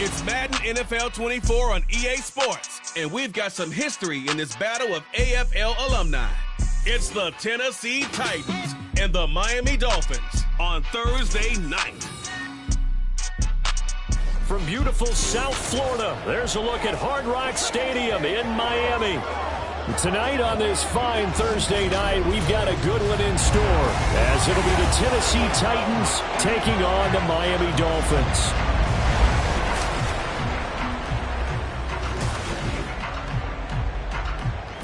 It's Madden NFL 24 on EA Sports, and we've got some history in this battle of AFL alumni. It's the Tennessee Titans and the Miami Dolphins on Thursday night. From beautiful South Florida, there's a look at Hard Rock Stadium in Miami. Tonight on this fine Thursday night, we've got a good one in store, as it'll be the Tennessee Titans taking on the Miami Dolphins.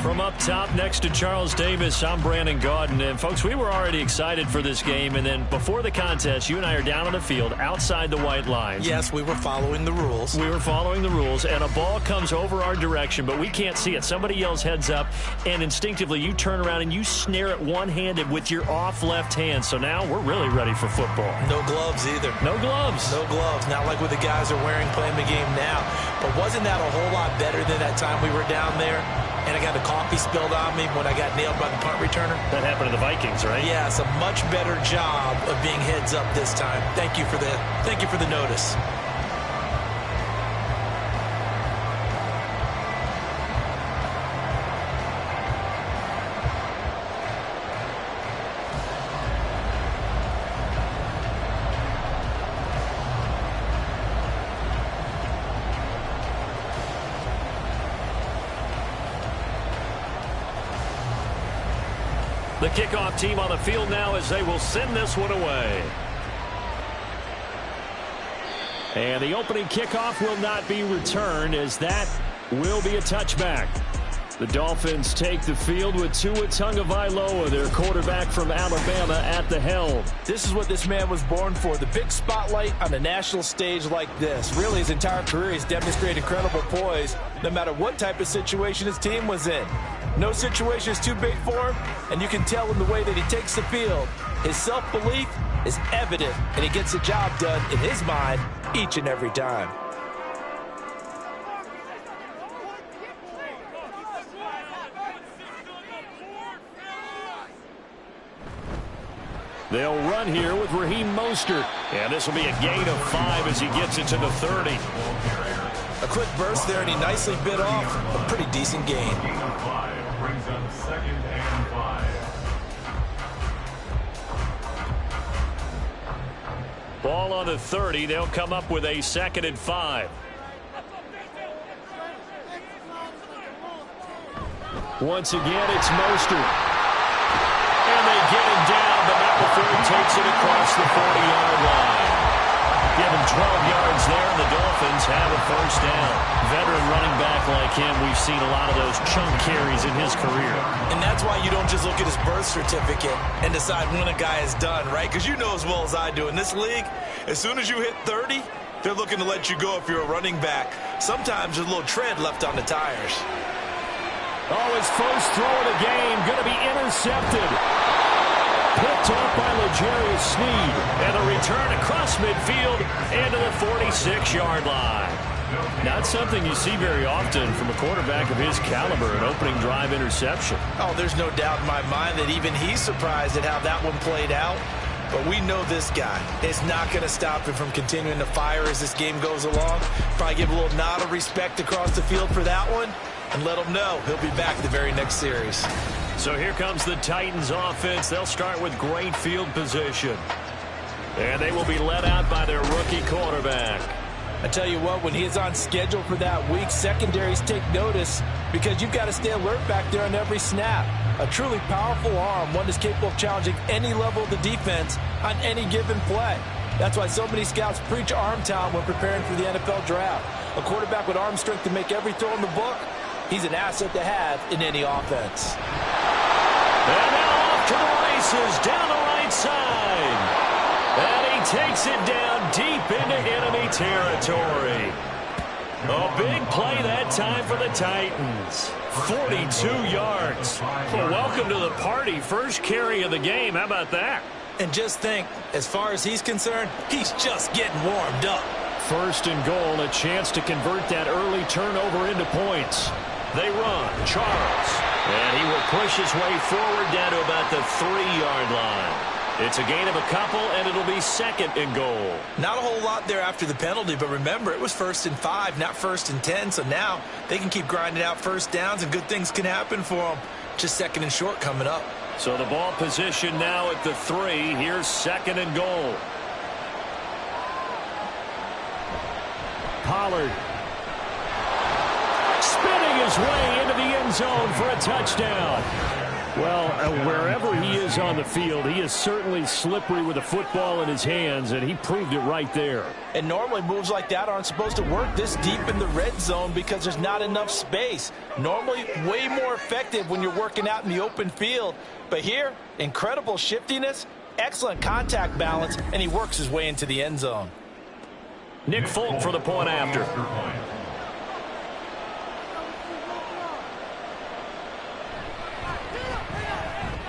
From up top next to Charles Davis, I'm Brandon Gaudin. And, folks, we were already excited for this game. And then before the contest, you and I are down on the field outside the white lines. Yes, we were following the rules. We were following the rules, and a ball comes over our direction, but we can't see it. Somebody yells heads up, and instinctively you turn around and you snare it one-handed with your off left hand. So now we're really ready for football. No gloves either. No gloves. No gloves. Not like what the guys are wearing playing the game now. But wasn't that a whole lot better than that time we were down there? And I got the coffee spilled on me when I got nailed by the punt returner. That happened to the Vikings, right? Yeah, it's a much better job of being heads up this time. Thank you for the notice. The kickoff team on the field now as they will send this one away. And the opening kickoff will not be returned, as that will be a touchback. The Dolphins take the field with Tua Tagovailoa, their quarterback from Alabama, at the helm. This is what this man was born for, the big spotlight on a national stage like this. Really, his entire career, he's demonstrated incredible poise, no matter what type of situation his team was in. No situation is too big for him, and you can tell in the way that he takes the field. His self-belief is evident, and he gets the job done in his mind each and every time. They'll run here with Raheem Mostert, and this will be a gain of 5 as he gets it to the 30. A quick burst there, and he nicely bit off a pretty decent gain. Brings up 2nd and 5. Ball on the 30. They'll come up with a 2nd and 5. Once again, it's Mostert. And they get him down, but not before he takes it across the 40-yard line. Give him 12 yards there, and the Dolphins have a first down. Veteran running back like him, we've seen a lot of those chunk carries in his career. And that's why you don't just look at his birth certificate and decide when a guy is done, right? Because you know as well as I do, in this league, as soon as you hit 30, they're looking to let you go if you're a running back. Sometimes there's a little tread left on the tires. Oh, his first throw of the game going to be intercepted. Picked off by L'Jarius Sneed, and a return across midfield into the 46-yard line. Not something you see very often from a quarterback of his caliber, an opening drive interception. Oh, there's no doubt in my mind that even he's surprised at how that one played out. But we know this guy is not going to stop him from continuing to fire as this game goes along. Probably give a little nod of respect across the field for that one, and let him know he'll be back the very next series. So here comes the Titans offense. They'll start with great field position. And they will be led out by their rookie quarterback. I tell you what, when he is on schedule for that week, secondaries take notice because you've got to stay alert back there on every snap. A truly powerful arm, one that's capable of challenging any level of the defense on any given play. That's why so many scouts preach arm talent when preparing for the NFL draft. A quarterback with arm strength to make every throw in the book, he's an asset to have in any offense. And now off to the races down the right side. And he takes it down deep into enemy territory. A big play that time for the Titans. 42 yards. Well, welcome to the party. First carry of the game. How about that? And just think, as far as he's concerned, he's just getting warmed up. First and goal, a chance to convert that early turnover into points. They run. Charles. And he will push his way forward down to about the 3-yard line. It's a gain of a couple, and it'll be 2nd and goal. Not a whole lot there after the penalty, but remember, it was 1st and 5, not 1st and 10, so now they can keep grinding out first downs, and good things can happen for them. Just 2nd and short coming up. So the ball position now at the 3. Here's 2nd and goal. Pollard spinning his way into the end zone for a touchdown. Well, wherever he is on the field, he is certainly slippery with a football in his hands, and he proved it right there. And normally moves like that aren't supposed to work this deep in the red zone because there's not enough space. Normally way more effective when you're working out in the open field. But here, incredible shiftiness, excellent contact balance, and he works his way into the end zone. Nick Folk for the point after.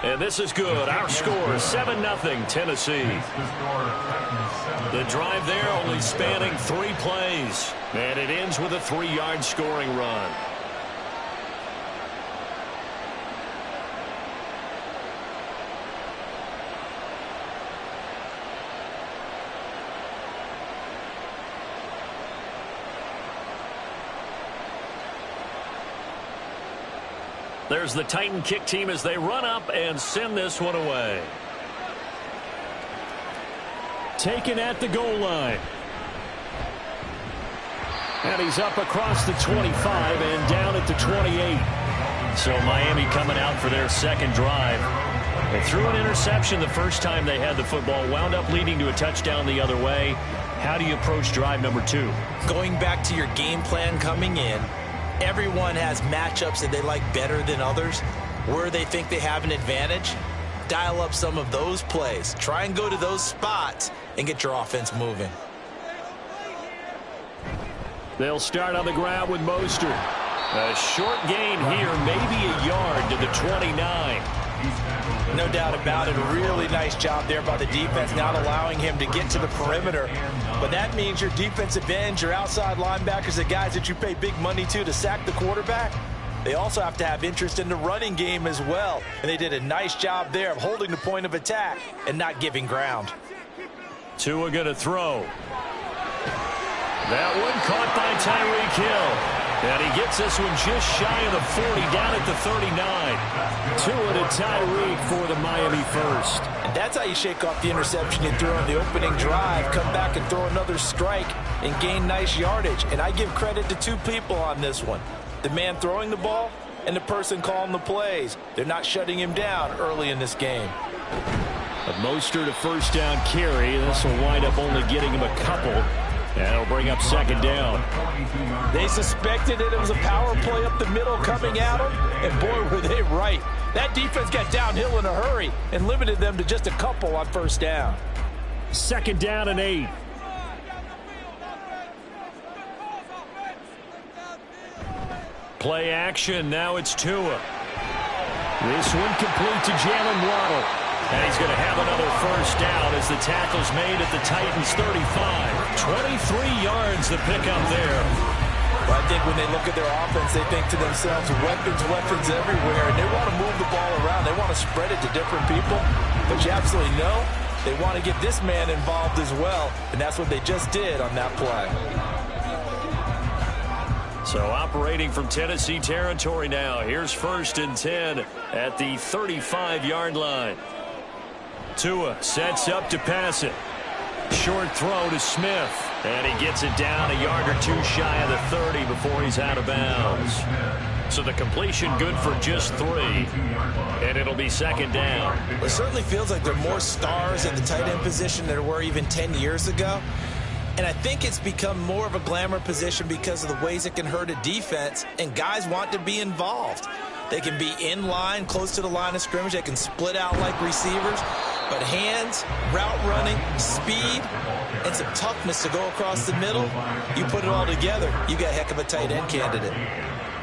And this is good. Our score, 7-0 Tennessee. The drive there only spanning 3 plays. And it ends with a 3-yard scoring run. There's the Titan kick team as they run up and send this one away. Taken at the goal line. And he's up across the 25 and down at the 28. So Miami coming out for their 2nd drive. They threw an interception the first time they had the football, wound up leading to a touchdown the other way. How do you approach drive number 2? Going back to your game plan coming in, everyone has matchups that they like better than others. Where they think they have an advantage, dial up some of those plays. Try and go to those spots and get your offense moving. They'll start on the ground with Mostert. A short gain here, maybe a yard to the 29. No doubt about it. A really nice job there by the defense, not allowing him to get to the perimeter. But that means your defensive ends, your outside linebackers, the guys that you pay big money to sack the quarterback, they also have to have interest in the running game as well. And they did a nice job there of holding the point of attack and not giving ground. Tua going to throw. That one caught by Tyreek Hill. And he gets this one just shy of the 40, down at the 39. Tua to Tyreek for the Miami first. And that's how you shake off the interception you threw on the opening drive. Come back and throw another strike and gain nice yardage. And I give credit to 2 people on this one. The man throwing the ball and the person calling the plays. They're not shutting him down early in this game. But Mostert a first down carry. This will wind up only getting him a couple. And it'll bring up 2nd down. They suspected it was a power play up the middle coming at them, and boy, were they right. That defense got downhill in a hurry and limited them to just a couple on first down. 2nd down and 8. Play action. Now it's Tua. This one complete to Jalen Waddle. And he's going to have another first down as the tackle's made at the Titans' 35. 23 yards the pickup there. Well, I think when they look at their offense, they think to themselves, weapons everywhere, and they want to move the ball around. They want to spread it to different people. But you absolutely know they want to get this man involved as well, and that's what they just did on that play. So operating from Tennessee territory now. Here's 1st and 10 at the 35-yard line. Tua sets up to pass it. Short throw to Smith. And he gets it down a yard or 2 shy of the 30 before he's out of bounds. So the completion good for just 3. And it'll be 2nd down. It certainly feels like there are more stars at the tight end position than there were even 10 years ago. And I think it's become more of a glamour position because of the ways it can hurt a defense. And guys want to be involved. They can be in line, close to the line of scrimmage. They can split out like receivers. But hands, route running, speed, and some toughness to go across the middle, you put it all together, you got a heck of a tight end candidate.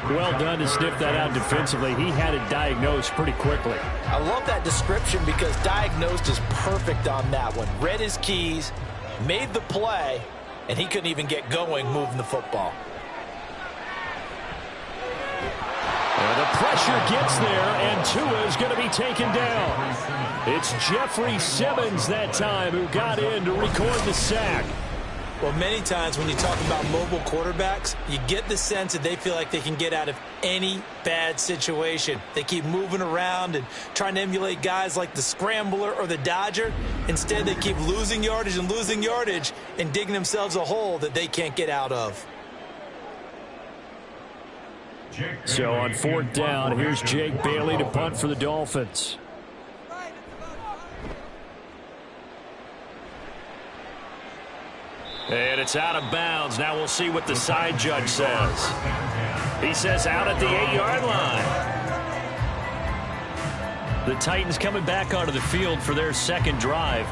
Well done to sniff that out defensively. He had it diagnosed pretty quickly. I love that description because diagnosed is perfect on that one. Read his keys, made the play, and he couldn't even get going moving the football. And The pressure gets there, and Tua is going to be taken down. It's Jeffrey Simmons that time who got in to record the sack. Well, many times when you talk about mobile quarterbacks, you get the sense that they feel like they can get out of any bad situation. They keep moving around and trying to emulate guys like the Scrambler or the Dodger. Instead, they keep losing yardage and digging themselves a hole that they can't get out of. So on 4th down, here's Jake Bailey to punt for the Dolphins. And it's out of bounds. Now we'll see what the side judge says. He says out at the 8-yard line. The Titans coming back onto the field for their second drive.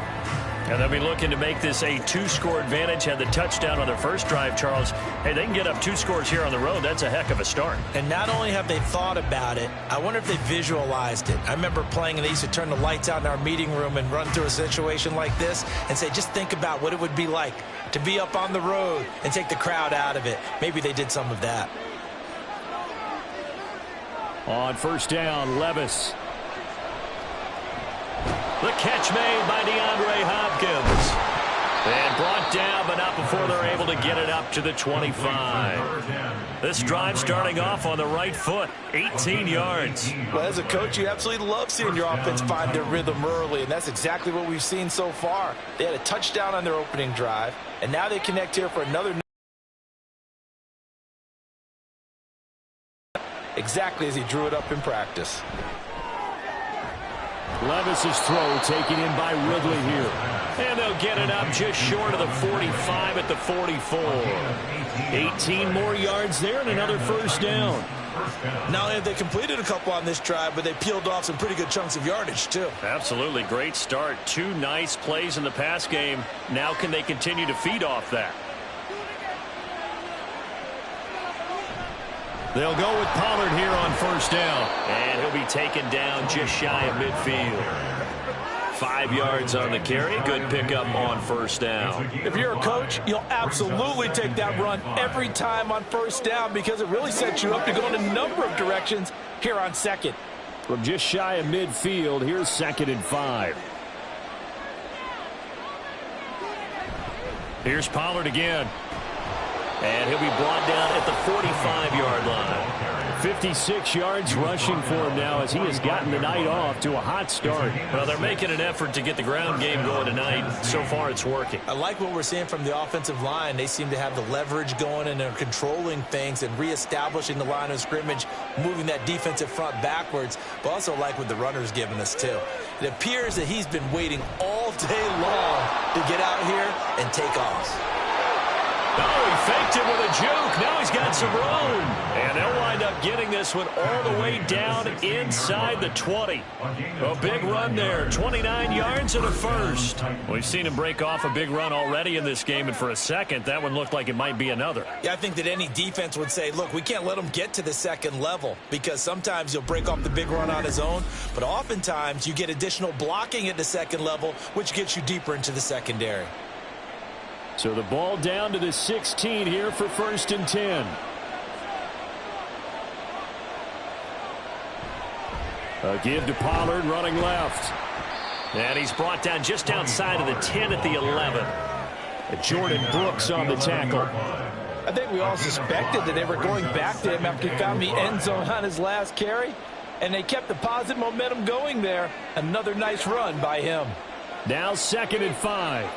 And they'll be looking to make this a 2-score advantage. Had the touchdown on their first drive, Charles. Hey, they can get up 2 scores here on the road. That's a heck of a start. And not only have they thought about it, I wonder if they visualized it. I remember playing, and they used to turn the lights out in our meeting room and run through a situation like this and say, just think about what it would be like to be up on the road and take the crowd out of it. Maybe they did some of that. On 1st down, Levis. The catch made by DeAndre Hopkins. And brought down, but not before they're able to get it up to the 25. This drive starting off on the right foot, 18 yards. Well, as a coach, you absolutely love seeing your offense find their rhythm early, and that's exactly what we've seen so far. They had a touchdown on their opening drive, and now they connect here for another. Exactly as he drew it up in practice. Levis's throw taken in by Ridley here. And they'll get it up just short of the 45 at the 44. 18 more yards there and another 1st down. Not only have they completed a couple on this drive, but they peeled off some pretty good chunks of yardage, too. Absolutely. Great start. 2 nice plays in the pass game. Now can they continue to feed off that? They'll go with Pollard here on 1st down. And he'll be taken down just shy of midfield. 5 yards on the carry. Good pickup on 1st down. If you're a coach, you'll absolutely take that run every time on 1st down because it really sets you up to go in a number of directions here on 2nd. From just shy of midfield, here's 2nd and 5. Here's Pollard again. And he'll be brought down at the 45-yard line. 56 yards rushing for him now as he has gotten the night off to a hot start. Well, they're making an effort to get the ground game going tonight. So far, it's working. I like what we're seeing from the offensive line. They seem to have the leverage going, and they're controlling things and reestablishing the line of scrimmage, moving that defensive front backwards, but also like what the runner's giving us, too. It appears that he's been waiting all day long to get out here and take off. Oh, he faked it with a juke. Now he's got some room. And they'll wind up getting this one all the way down inside the 20. A big run there. 29 yards and a 1st. We've seen him break off a big run already in this game, and for a second, that one looked like it might be another. Yeah, I think that any defense would say, look, we can't let him get to the 2nd level because sometimes he'll break off the big run on his own, but oftentimes you get additional blocking at the 2nd level, which gets you deeper into the secondary. So the ball down to the 16 here for 1st and 10. A give to Pollard running left. And he's brought down just outside of the 10 at the 11. Jordan Brooks on the tackle. I think we all suspected that they were going back to him after he found the end zone on his last carry. And they kept the positive momentum going there. Another nice run by him. Now 2nd and 5.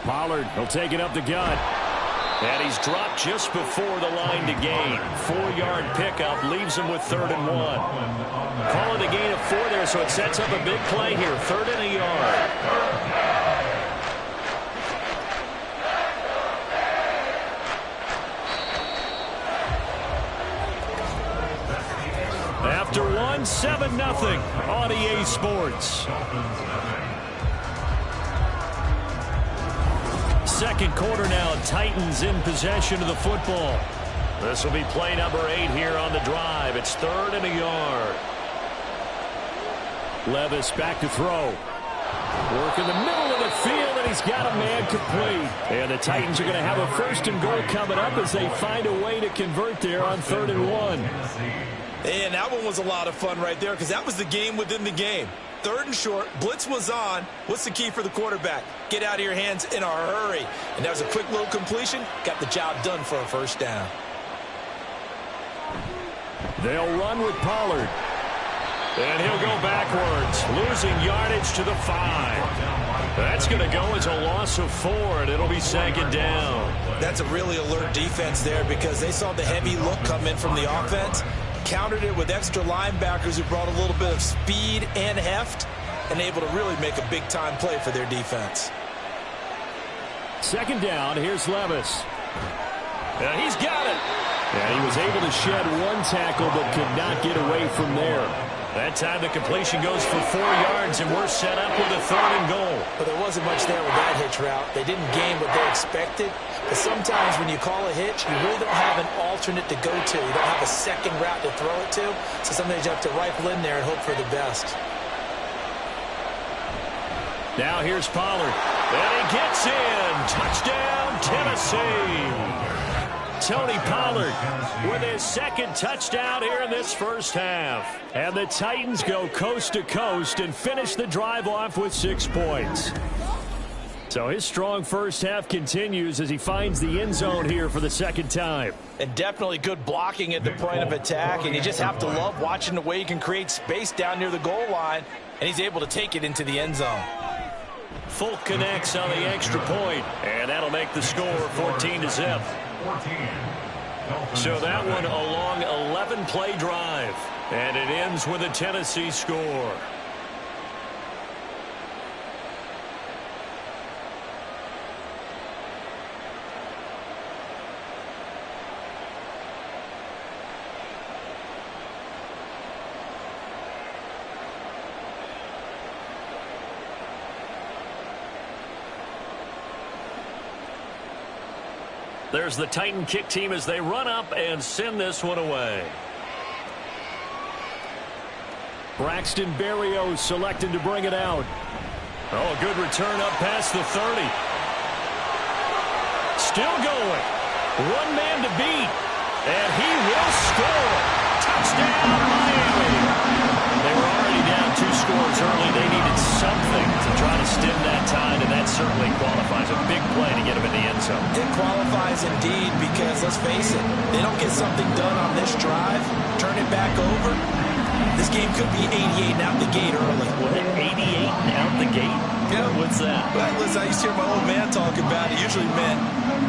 Pollard will take it up the gut. And he's dropped just before the line to gain. 4-yard pickup leaves him with 3rd and 1. Calling a gain of 4 there, so it sets up a big play here. 3rd and a yard. After 1, 7-0 on EA Sports. 2nd quarter now, Titans in possession of the football. This will be play number 8 here on the drive. It's 3rd and a yard. Levis back to throw. Work in the middle of the field, and he's got a man complete. And the Titans are going to have a 1st and goal coming up as they find a way to convert there on 3rd and 1. And that one was a lot of fun right there because that was the game within the game. 3rd and short, blitz was on. What's the key for the quarterback? Get out of your hands in a hurry. And that was a quick little completion. Got the job done for a 1st down. They'll run with Pollard. And he'll go backwards, losing yardage to the 5. That's going to go as a loss of 4, and it'll be 2nd down. That's a really alert defense there because they saw the heavy look come in from the offense, countered it with extra linebackers who brought a little bit of speed and heft, and able to really make a big-time play for their defense. 2nd down, here's Levis. And he's got it. And he was able to shed 1 tackle but could not get away from there. That time the completion goes for 4 yards, and we're set up with a 3rd and goal. But there wasn't much there with that hitch route. They didn't gain what they expected. But sometimes when you call a hitch, you really don't have an alternate to go to. You don't have a second route to throw it to. So sometimes you have to rifle in there and hope for the best. Now here's Pollard. And he gets in. Touchdown, Tennessee. Tony Pollard with his 2nd touchdown here in this 1st half. And the Titans go coast to coast and finish the drive off with 6 points. So his strong 1st half continues as he finds the end zone here for the 2nd time. And definitely good blocking at the point of attack. And you just have to love watching the way he can create space down near the goal line. And he's able to take it into the end zone. Folk connects on the extra point, and that'll make the score 14-0. So that one a long 11-play drive, and it ends with a Tennessee score. There's the Titan kick team as they run up and send this one away. Braxton Berrios selected to bring it out. Oh, good return up past the 30. Still going. 1 man to beat. And he will score. Touchdown, Miami. They were already down 2 scores early. They needed something to try to stem that tide, and that certainly qualifies. A big play to get them in the end zone. It qualifies indeed because, let's face it, they don't get something done on this drive, turn it back over. This game could be 88 and out the gate early. What, 88 and out the gate? Yeah. What's that? Well, listen, I used to hear my old man talk about it. Usually meant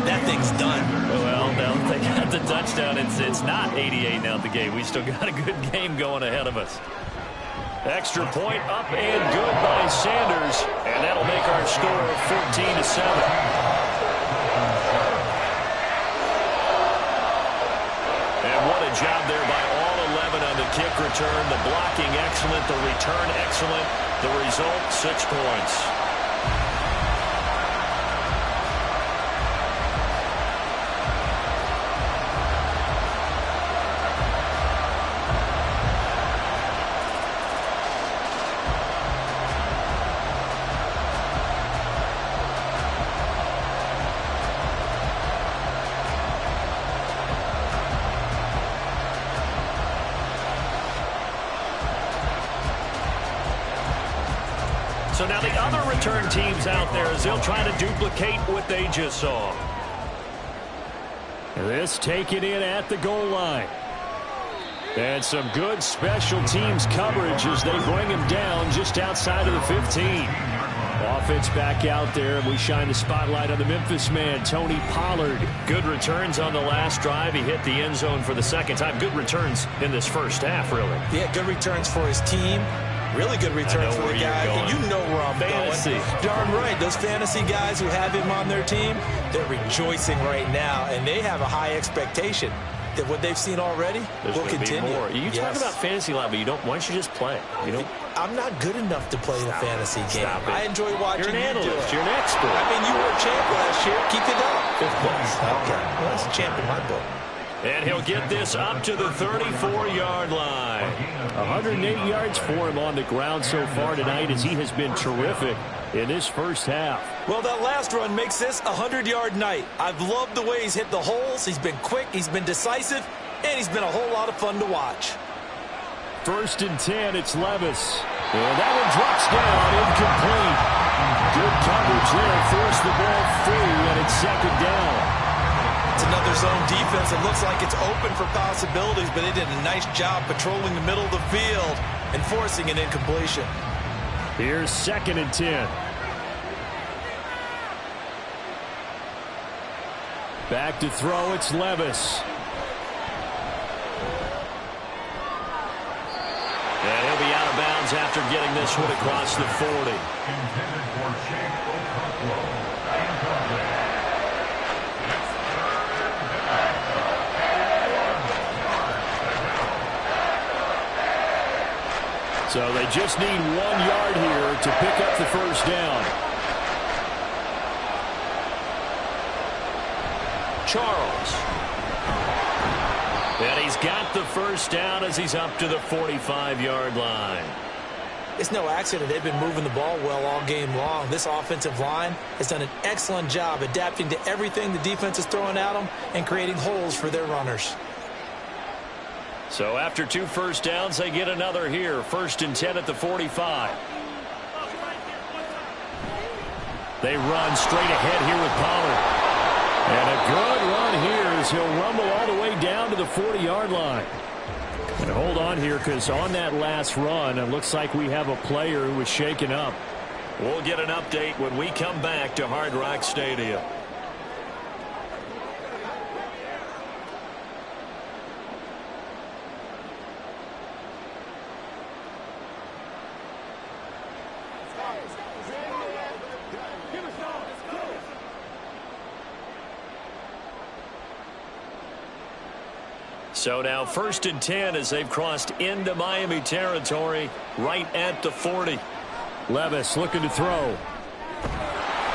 that thing's done. Well, now they got the touchdown. It's not 88 and out the gate. We still got a good game going ahead of us. Extra point up and good by Sanders. And that'll make our score 14-7. And what a job there by all 11 on the kick return. The blocking excellent, the return excellent. The result, 6 points. So now the other return teams out there as they'll try to duplicate what they just saw. This taken in at the goal line. And some good special teams coverage as they bring him down just outside of the 15. Offense back out there, and we shine the spotlight on the Memphis man, Tony Pollard. Good returns on the last drive. He hit the end zone for the 2nd time. Good returns in this 1st half, really. Yeah, good returns for his team. Really good returns for the guy. You know where I'm fantasy. Going. Darn right. Those fantasy guys who have him on their team, they're rejoicing right now, and they have a high expectation that what they've seen already will continue. More. You talk about fantasy a lot, but you don't. Why don't you just play? You don't. I'm not good enough to play the fantasy game. I enjoy watching. You're an analyst. You do it. You're an expert. I mean, you were a champ last year. Keep it up. 5th place. Okay. Well, that's a champ in my book. And he'll get this up to the 34-yard line. 108 yards for him on the ground so far tonight as he has been terrific. in this first half. Well, that last run makes this a 100-yard night. I've loved the way he's hit the holes. He's been quick, he's been decisive, and he's been a whole lot of fun to watch. 1st and 10, it's Levis. And that one drops down, incomplete. Good coverage there, forced the ball free, and it's 2nd down. It's another zone defense. It looks like it's open for possibilities, but they did a nice job patrolling the middle of the field and forcing an incompletion. Here's 2nd and 10. Back to throw, it's Levis. And he'll be out of bounds after getting this one across the 40. Intended for Shane O'Connell. Incomplete. It's 3rd and 10. So they just need 1 yard here to pick up the first down. Charles. And he's got the first down as he's up to the 45-yard line. It's no accident they've been moving the ball well all game long. This offensive line has done an excellent job adapting to everything the defense is throwing at them and creating holes for their runners. So after 2 first downs, they get another here. 1st and 10 at the 45. They run straight ahead here with Pollard. And a good run here as he'll rumble all the way down to the 40-yard line. And hold on here, because on that last run, it looks like we have a player who was shaken up. We'll get an update when we come back to Hard Rock Stadium. So now 1st and 10 as they've crossed into Miami territory right at the 40. Levis looking to throw.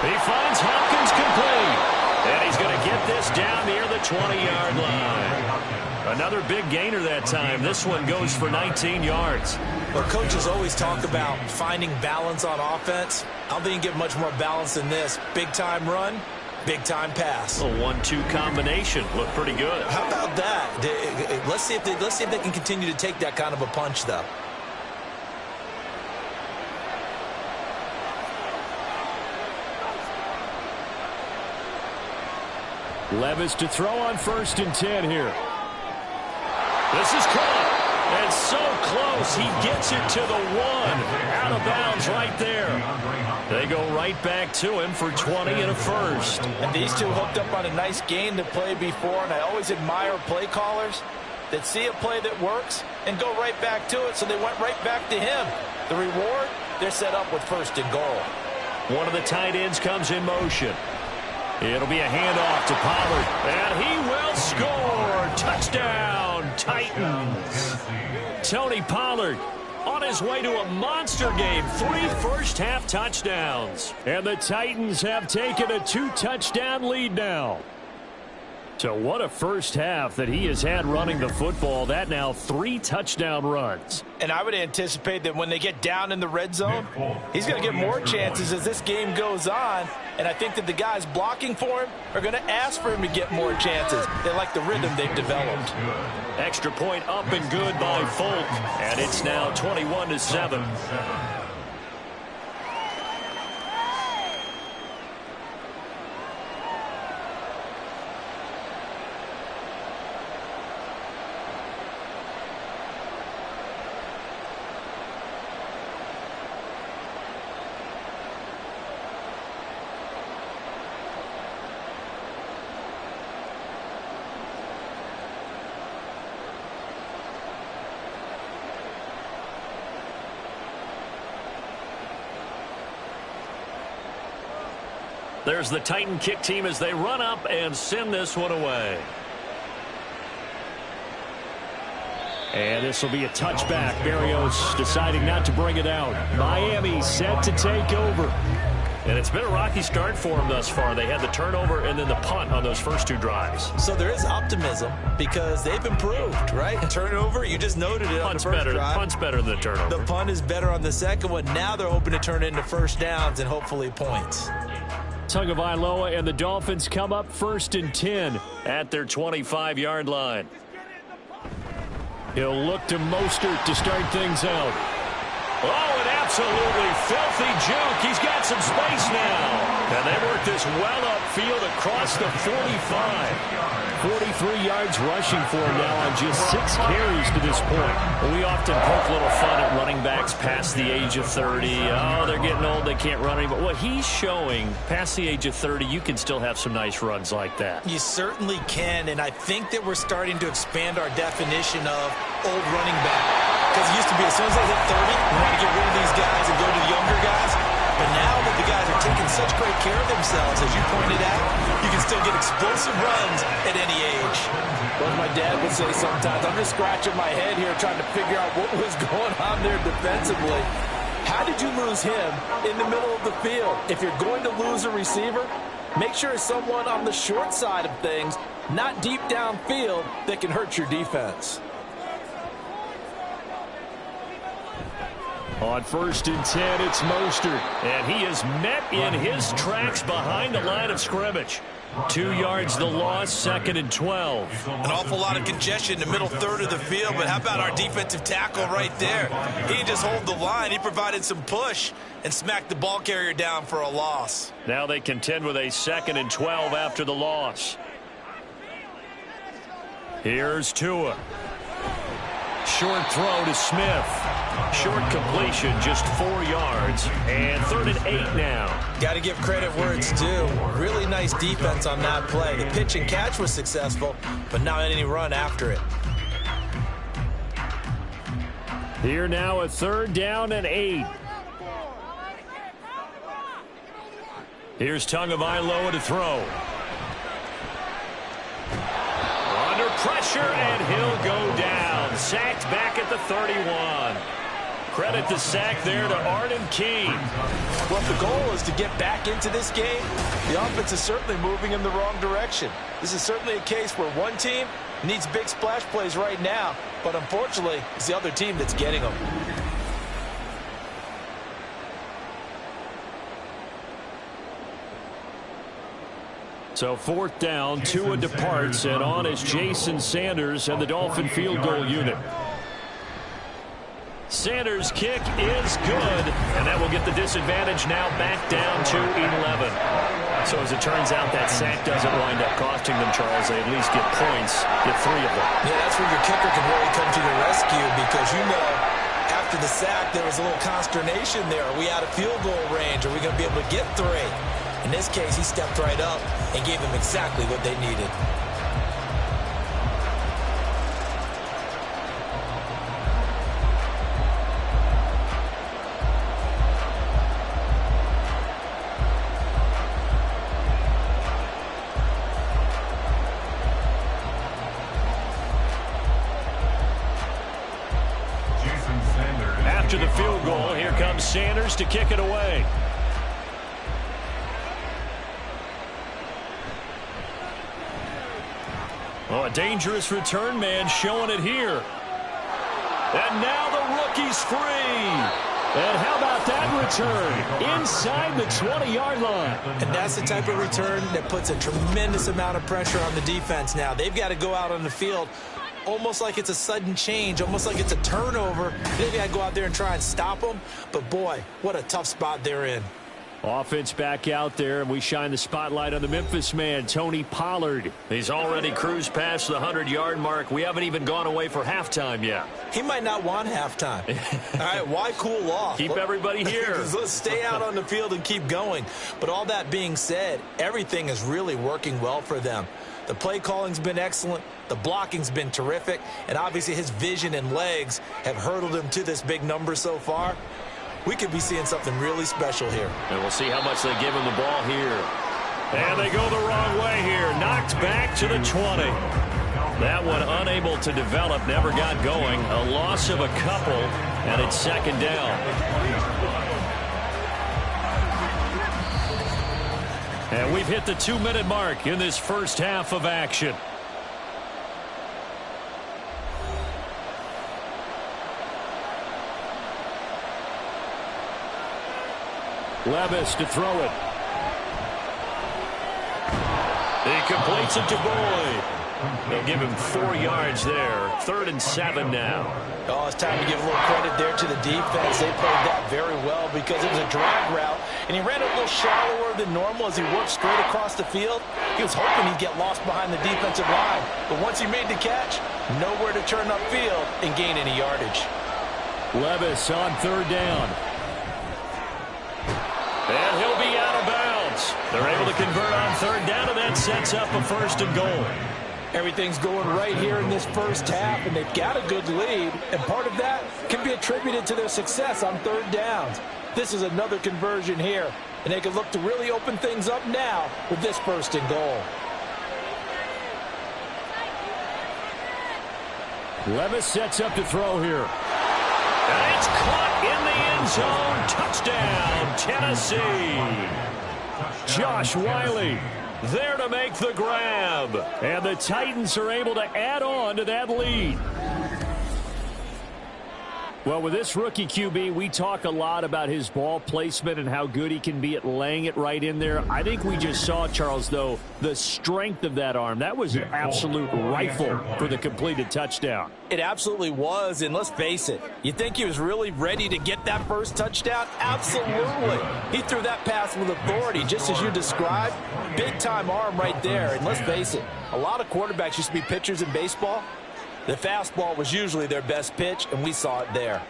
He finds Hopkins complete. And he's going to get this down near the 20-yard line. Another big gainer that time. This one goes for 19 yards. Well, coaches always talk about finding balance on offense. I don't think you can get much more balance than this. Big-time run, big-time pass. A 1-2 combination. Looked pretty good. How about that? Let's see if they can continue to take that kind of a punch, though. Levis to throw on 1st and 10 here. This is caught. And so close. He gets it to the 1. Out of bounds right there. They go right back to him for 20 and a first. And these two hooked up on a nice gain to play before, and I always admire play callers that see a play that works and go right back to it, so they went right back to him. The reward, they're set up with 1st and goal. One of the tight ends comes in motion. It'll be a handoff to Pollard, and he will score. Touchdown, Titans. Tony Pollard on his way to a monster game. 3 first-half touchdowns. And the Titans have taken a 2-touchdown lead now. So what a first half that he has had running the football. That now 3 touchdown runs. And I would anticipate that when they get down in the red zone, he's going to get more chances as this game goes on. And I think that the guys blocking for him are going to ask for him to get more chances. They like the rhythm they've developed. Extra point up and good by Folk. And it's now 21-7. There's the Titan kick team as they run up and send this one away. And this will be a touchback. Berrios deciding not to bring it out. Miami set to take over. And it's been a rocky start for them thus far. They had the turnover and then the punt on those first 2 drives. So there is optimism because they've improved, right? Turnover, you just noted it on the first drive. Punt's better than the turnover. The punt is better on the second one. Now they're hoping to turn it into first downs and hopefully points. Tagovailoa and the Dolphins come up 1st and 10 at their 25-yard line. He'll look to Mostert to start things out. Oh, an absolutely filthy juke. He's got some space now. And they work this well upfield across the 45. 43 yards rushing for him now on just 6 carries to this point. Well, we often poke a little fun at running backs past the age of 30. Oh, they're getting old, they can't run anymore. What he's showing, past the age of 30, you can still have some nice runs like that. You certainly can, and I think that we're starting to expand our definition of old running back. Because it used to be as soon as they hit 30, we want to get rid of these guys and go to the younger guys. But now that the guys are taking such great care of themselves, as you pointed out, you can still get explosive runs at any age. Well, as my dad would say sometimes, I'm just scratching my head here trying to figure out what was going on there defensively. How did you lose him in the middle of the field? If you're going to lose a receiver, make sure it's someone on the short side of things, not deep downfield, that can hurt your defense. On 1st and 10, it's Mostert, and he is met in his tracks behind the line of scrimmage. 2 yards the loss, 2nd and 12. An awful lot of congestion in the middle third of the field, but how about our defensive tackle right there? He didn't just hold the line. He provided some push and smacked the ball carrier down for a loss. Now they contend with a 2nd and 12 after the loss. Here's Tua. Short throw to Smith. Short completion, just 4 yards. And 3rd and 8 now. Got to give credit where it's due. Really nice defense on that play. The pitch and catch was successful, but not any run after it. Here now, a 3rd down and 8. Here's Tagovailoa to throw. Under pressure, and he'll go down. Sacked back at the 31. Credit the sack there to Arden Key. Well, if the goal is to get back into this game, the offense is certainly moving in the wrong direction. This is certainly a case where one team needs big splash plays right now, but unfortunately, it's the other team that's getting them. So 4th down, Tua departs, and on is Jason Sanders and the Dolphin field goal unit. Sanders' kick is good, and that will get the disadvantage now back down to 11. So as it turns out, that sack doesn't wind up costing them, Charles. They at least get points, get 3 of them. Yeah, that's where your kicker can really come to the rescue because, you know, after the sack, there was a little consternation there. Are we out of field goal range? Are we going to be able to get 3? In this case, he stepped right up and gave them exactly what they needed. After the field goal, here comes Sanders to kick it away. Oh, a dangerous return man showing it here. And now the rookie's free. And how about that return? Inside the 20-yard line. And that's the type of return that puts a tremendous amount of pressure on the defense now. They've got to go out on the field almost like it's a sudden change, almost like it's a turnover. They've got to go out there and try and stop them. But, boy, what a tough spot they're in. Offense back out there, and we shine the spotlight on the Memphis man, Tony Pollard. He's already cruised past the 100-yard mark. We haven't even gone away for halftime yet. He might not want halftime. All right, why cool off? Keep everybody here. Let's stay out on the field and keep going. But all that being said, everything is really working well for them. The play calling's been excellent. The blocking's been terrific. And obviously his vision and legs have hurdled him to this big number so far. We could be seeing something really special here. And we'll see how much they give him the ball here. And they go the wrong way here. Knocked back to the 20. That one unable to develop, never got going. A loss of a couple, and it's 2nd down. And we've hit the 2-minute mark in this first half of action. Levis to throw it. He completes it to Boyd. They'll give him 4 yards there. 3rd and 7 now. Oh, it's time to give a little credit there to the defense. They played that very well because it was a drag route, and he ran a little shallower than normal as he worked straight across the field. He was hoping he'd get lost behind the defensive line, but once he made the catch, nowhere to turn upfield and gain any yardage. Levis on 3rd down. And he'll be out of bounds. They're able to convert on 3rd down, and that sets up a 1st and goal. Everything's going right here in this first half, and they've got a good lead, and part of that can be attributed to their success on 3rd downs. This is another conversion here, and they can look to really open things up now with this 1st and goal. Levis sets up to throw here. And it's caught in the end zone. Touchdown, Tennessee. Josh Wiley there to make the grab. And the Titans are able to add on to that lead. Well, with this rookie QB, we talk a lot about his ball placement and how good he can be at laying it right in there. I think we just saw, Charles, though, the strength of that arm. That was an absolute rifle for the completed touchdown. It absolutely was, and let's face it, you think he was really ready to get that first touchdown? Absolutely. He threw that pass with authority, just as you described. Big-time arm right there, and let's face it, a lot of quarterbacks used to be pitchers in baseball. The fastball was usually their best pitch, and we saw it there.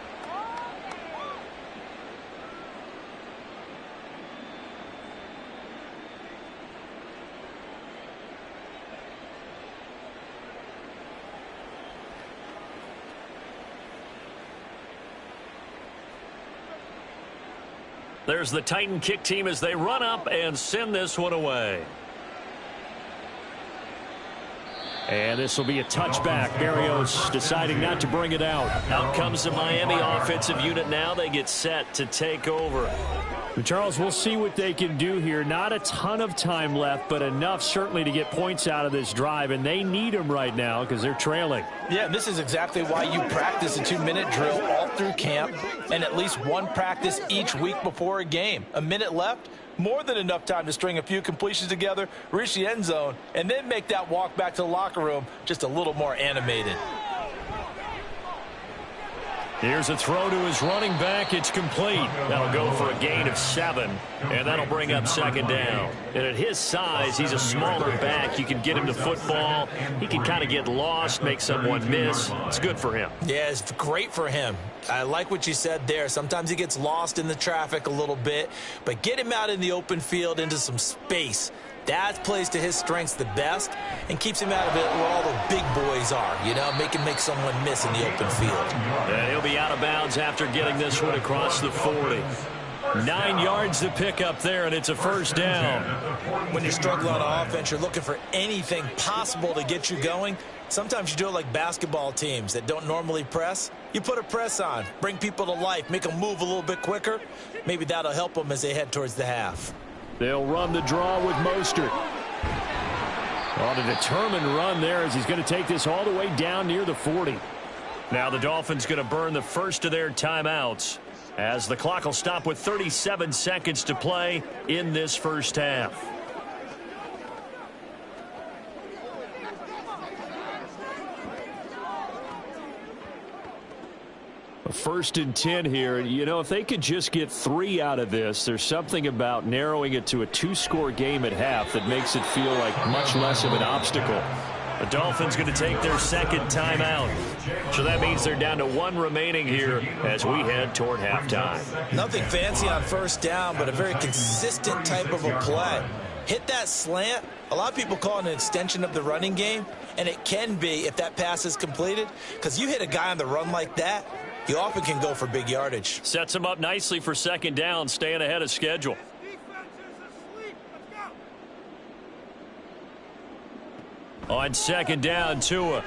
There's the Titan kick team as they run up and send this one away. And this will be a touchback. Barrios deciding not to bring it out. Out comes the Miami offensive unit now. They get set to take over. And Charles, we'll see what they can do here. Not a ton of time left, but enough certainly to get points out of this drive. And they need them right now because they're trailing. Yeah, this is exactly why you practice a 2-minute drill all through camp and at least one practice each week before a game. A minute left. More than enough time to string a few completions together, reach the end zone, and then make that walk back to the locker room just a little more animated. Here's a throw to his running back. It's complete. That'll go for a gain of 7, and that'll bring up 2nd down. And at his size, he's a smaller back. You can get him to football. He can kind of get lost, make someone miss. It's good for him. Yeah, it's great for him. I like what you said there. Sometimes he gets lost in the traffic a little bit, but get him out in the open field into some space. That plays to his strengths the best and keeps him out of it where all the big boys are, you know, make someone miss in the open field. And he'll be out of bounds after getting this one across the 40. 9 yards to pick up there, and it's a 1st down. When you're struggling on offense, you're looking for anything possible to get you going. Sometimes you do it like basketball teams that don't normally press. You put a press on, bring people to life, make them move a little bit quicker. Maybe that'll help them as they head towards the half. They'll run the draw with Mostert. On a determined run there as he's going to take this all the way down near the 40. Now the Dolphins going to burn the first of their timeouts as the clock will stop with 37 seconds to play in this first half. A 1st and 10 here. You know, if they could just get 3 out of this, there's something about narrowing it to a 2-score game at half that makes it feel like much less of an obstacle. The Dolphins going to take their 2nd timeout. So that means they're down to 1 remaining here as we head toward halftime. Nothing fancy on 1st down, but a very consistent type of a play. Hit that slant. A lot of people call it an extension of the running game, and it can be if that pass is completed, because you hit a guy on the run like that, you often can go for big yardage. Sets him up nicely for 2nd down, staying ahead of schedule. On 2nd down, Tua.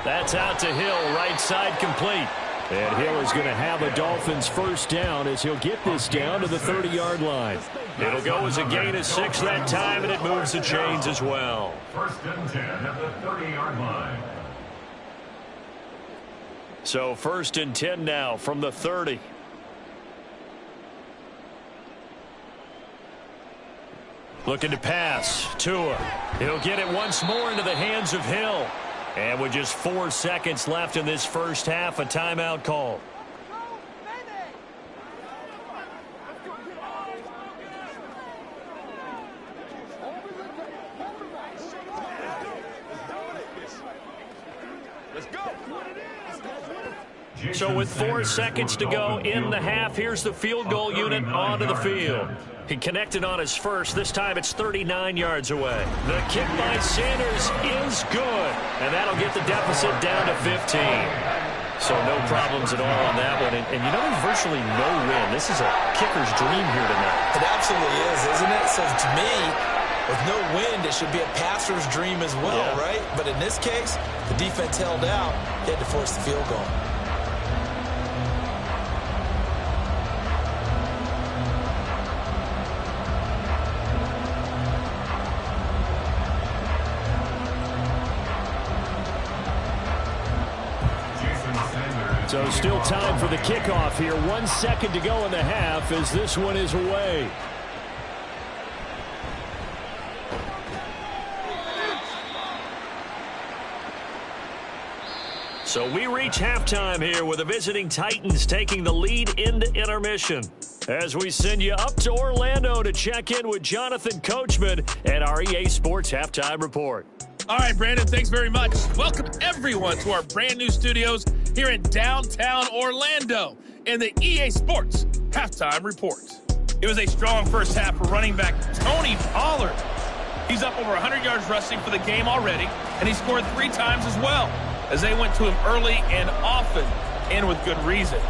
That's out to Hill, right side complete. And Hill is going to have a Dolphins 1st down as he'll get this down to the 30-yard line. It'll go as a gain of 6 that time, and it moves the chains as well. First and 10 at the 30-yard line. So first and 10 now from the 30. Looking to pass. Tua. He'll get it once more into the hands of Hill. And with just 4 seconds left in this first half, a timeout call. So with 4 seconds to go in the half, here's the field goal unit onto the field. He connected on his first. This time it's 39 yards away. The kick by Sanders is good, and that'll get the deficit down to 15. So no problems at all on that one. And you know, there's virtually no win. This is a kicker's dream here tonight. It absolutely is, isn't it? So to me, with no wind, it should be a passer's dream as well, right? But in this case, the defense held out. They had to force the field goal. So still time for the kickoff here. 1 second to go in the half as this one is away. So we reach halftime here with the visiting Titans taking the lead into intermission. As we send you up to Orlando to check in with Jonathan Coachman at our EA Sports Halftime Report. All right, Brandon, thanks very much. Welcome, everyone, to our brand-new studios here in downtown Orlando in the EA Sports Halftime Report. It was a strong first half for running back Tony Pollard. He's up over 100 yards rushing for the game already, and he scored 3 times as well, as they went to him early and often, and with good reason.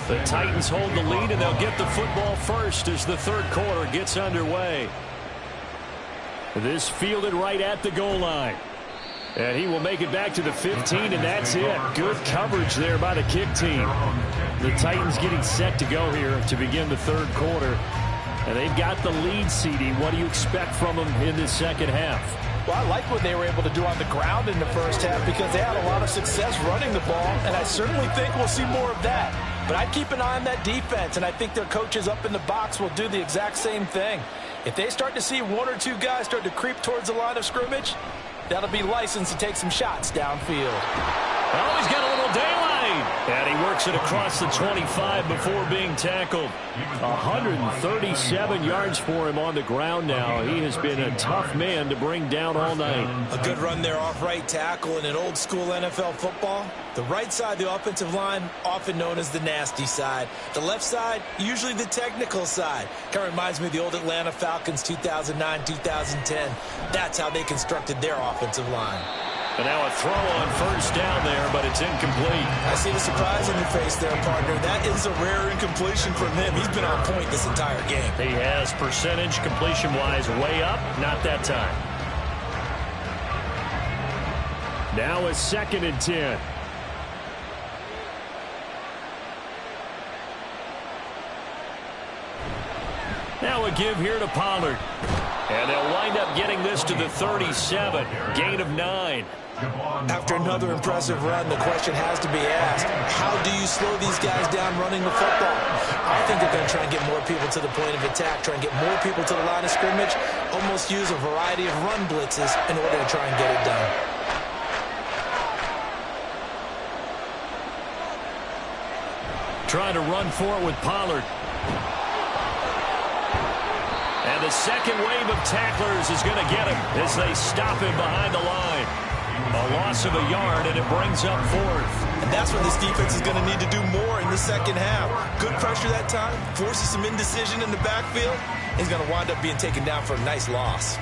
The Titans hold the lead, and they'll get the football first as the third quarter gets underway. This fielded right at the goal line. And he will make it back to the 15, and that's it. Good coverage there by the kick team. The Titans getting set to go here to begin the third quarter. And they've got the lead, CD. What do you expect from them in this second half? Well, I like what they were able to do on the ground in the first half because they had a lot of success running the ball, and I certainly think we'll see more of that. But I'd keep an eye on that defense, and I think their coaches up in the box will do the exact same thing. If they start to see 1 or 2 guys start to creep towards the line of scrimmage, that'll be licensed to take some shots downfield. Oh, he's got a little daylight. And he works it across the 25 before being tackled. 137 yards for him on the ground now. He has been a tough man to bring down all night. A good run there off right tackle in an old school NFL football. The right side of the offensive line, often known as the nasty side. The left side, usually the technical side. Kind of reminds me of the old Atlanta Falcons 2009-2010. That's how they constructed their offensive line. And now a throw on first down there, but it's incomplete. I see the surprise in your face there, partner. That is a rare incompletion from him. He's been on point this entire game. He has percentage completion-wise way up, not that time. Now a 2nd and 10. Now a give here to Pollard. And they'll wind up getting this to the 37. Gain of 9. After another impressive run, the question has to be asked, how do you slow these guys down running the football? I think they're going to try and get more people to the point of attack, try and get more people to the line of scrimmage, almost use a variety of run blitzes in order to try and get it done. Trying to run for it with Pollard. And the second wave of tacklers is going to get him as they stop him behind the line. A loss loss of a yard, and it brings up fourth. And that's when this defense is going to need to do more in the second half. Good pressure that time, forces some indecision in the backfield. He's going to wind up being taken down for a nice loss.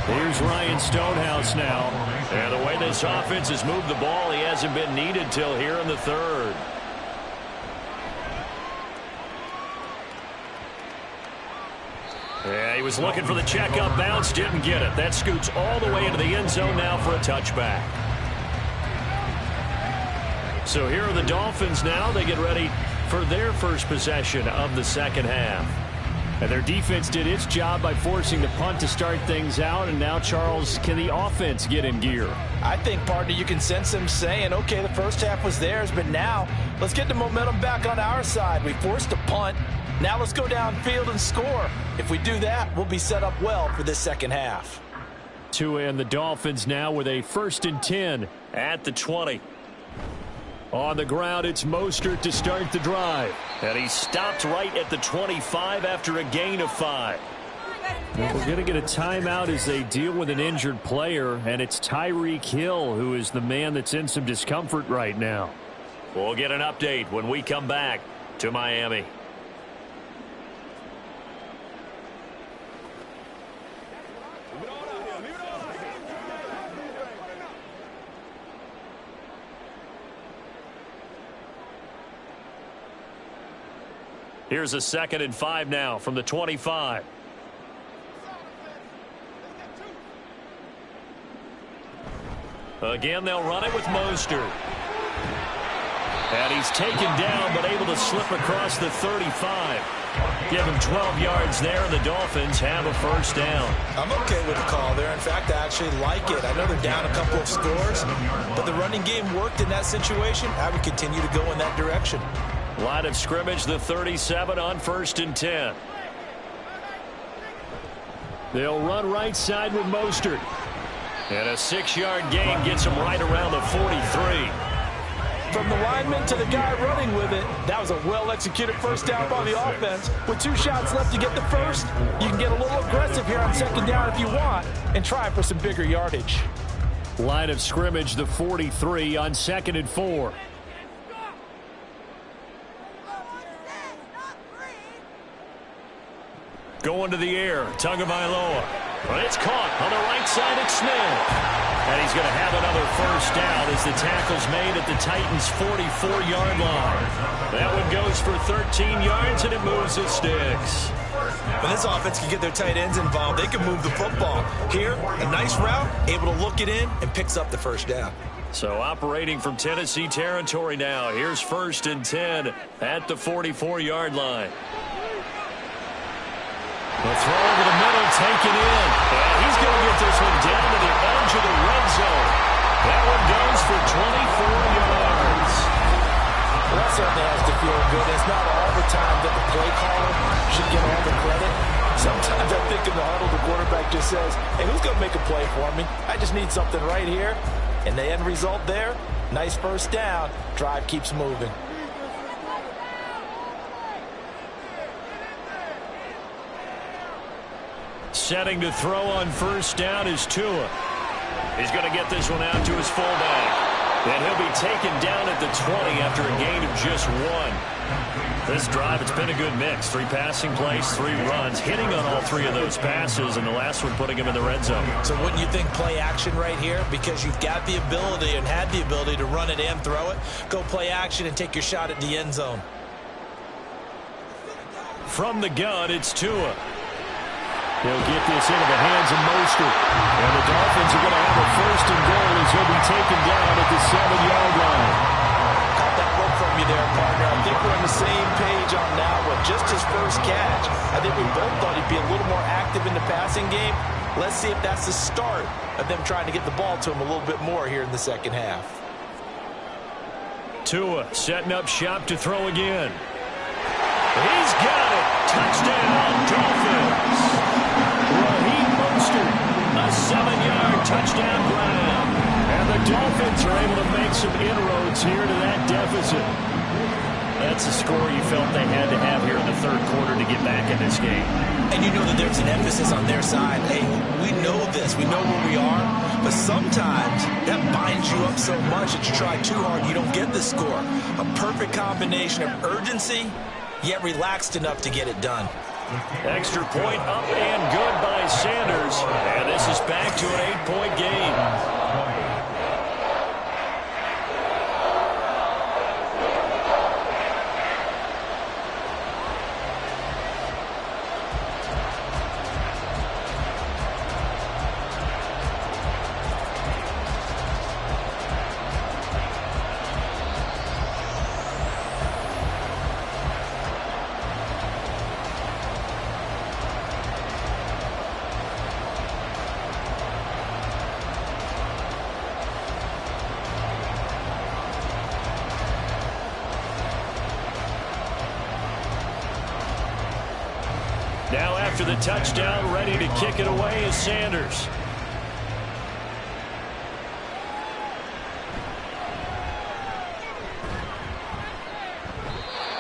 Here's Ryan Stonehouse now. And the way this offense has moved the ball, he hasn't been needed till here in the third. Yeah, he was looking for the checkup bounce, didn't get it. That scoots all the way into the end zone now for a touchback. So here are the Dolphins now. They get ready for their first possession of the second half. And their defense did its job by forcing the punt to start things out. And now, Charles, can the offense get in gear? I think, partner, you can sense them saying, okay, the first half was theirs, but now let's get the momentum back on our side. We forced a punt. Now let's go downfield and score. If we do that, we'll be set up well for this second half. Tua and the Dolphins now with a 1st and 10 at the 20. On the ground, it's Mostert to start the drive. And he stopped right at the 25 after a gain of 5. We're going to get a timeout as they deal with an injured player, and it's Tyreek Hill who is the man that's in some discomfort right now. We'll get an update when we come back to Miami. Here's a 2nd and 5 now from the 25. Again, they'll run it with Mostert. And he's taken down, but able to slip across the 35. Give him 12 yards there, and the Dolphins have a 1st down. I'm okay with the call there. In fact, I actually like it. I know they're down a couple of scores, but the running game worked in that situation. I would continue to go in that direction. Line of scrimmage, the 37 on 1st and 10. They'll run right side with Mostert. And a 6-yard gain gets him right around the 43. From the lineman to the guy running with it, that was a well-executed 1st down by the offense. With 2 shots left to get the 1st, you can get a little aggressive here on 2nd down if you want and try for some bigger yardage. Line of scrimmage, the 43 on 2nd and 4. Going to the air, Tagovailoa. But it's caught on the right side at Smith. And he's going to have another 1st down as the tackle's made at the Titans' 44-yard line. That one goes for 13 yards, and it moves the sticks. When this offense can get their tight ends involved, they can move the football. Here, a nice route, able to look it in, and picks up the 1st down. So operating from Tennessee territory now. Here's 1st and 10 at the 44-yard line. The throw over the middle, taken in. And he's going to get this one down to the edge of the red zone. That one goes for 24 yards. Well, that certainly has to feel good. It's not all the time that the play caller should get all the credit. Sometimes I think in the huddle, the quarterback just says, hey, who's going to make a play for me? I just need something right here. And the end result there, nice 1st down. Drive keeps moving. Setting to throw on 1st down is Tua. He's going to get this one out to his fullback. And he'll be taken down at the 20 after a gain of just 1. This drive, it's been a good mix. 3 passing plays, 3 runs, hitting on all 3 of those passes, and the last one putting him in the red zone. So wouldn't you think play action right here? Because you've got the ability and had the ability to run it and throw it. Go play action and take your shot at the end zone. From the gun, it's Tua. He'll get this into the hands of Mostert. And the Dolphins are going to have a 1st and goal as he'll be taken down at the 7-yard line. Caught that look from you there, partner. I think we're on the same page on that one. Just his 1st catch. I think we both thought he'd be a little more active in the passing game. Let's see if that's the start of them trying to get the ball to him a little bit more here in the second half. Tua setting up shop to throw again. He's got it. Touchdown, Dolphins. A 7-yard touchdown grab. And the the Dolphins are able to make some inroads here to that deficit. That's a score you felt they had to have here in the third quarter to get back in this game. And you know that there's an emphasis on their side. Hey, we know this. We know where we are. But sometimes that binds you up so much that you try too hard, you don't get the score. A perfect combination of urgency, yet relaxed enough to get it done. Extra point up and good by Sanders. And this is back to an 8-point game. Now after the touchdown, ready to kick it away is Sanders.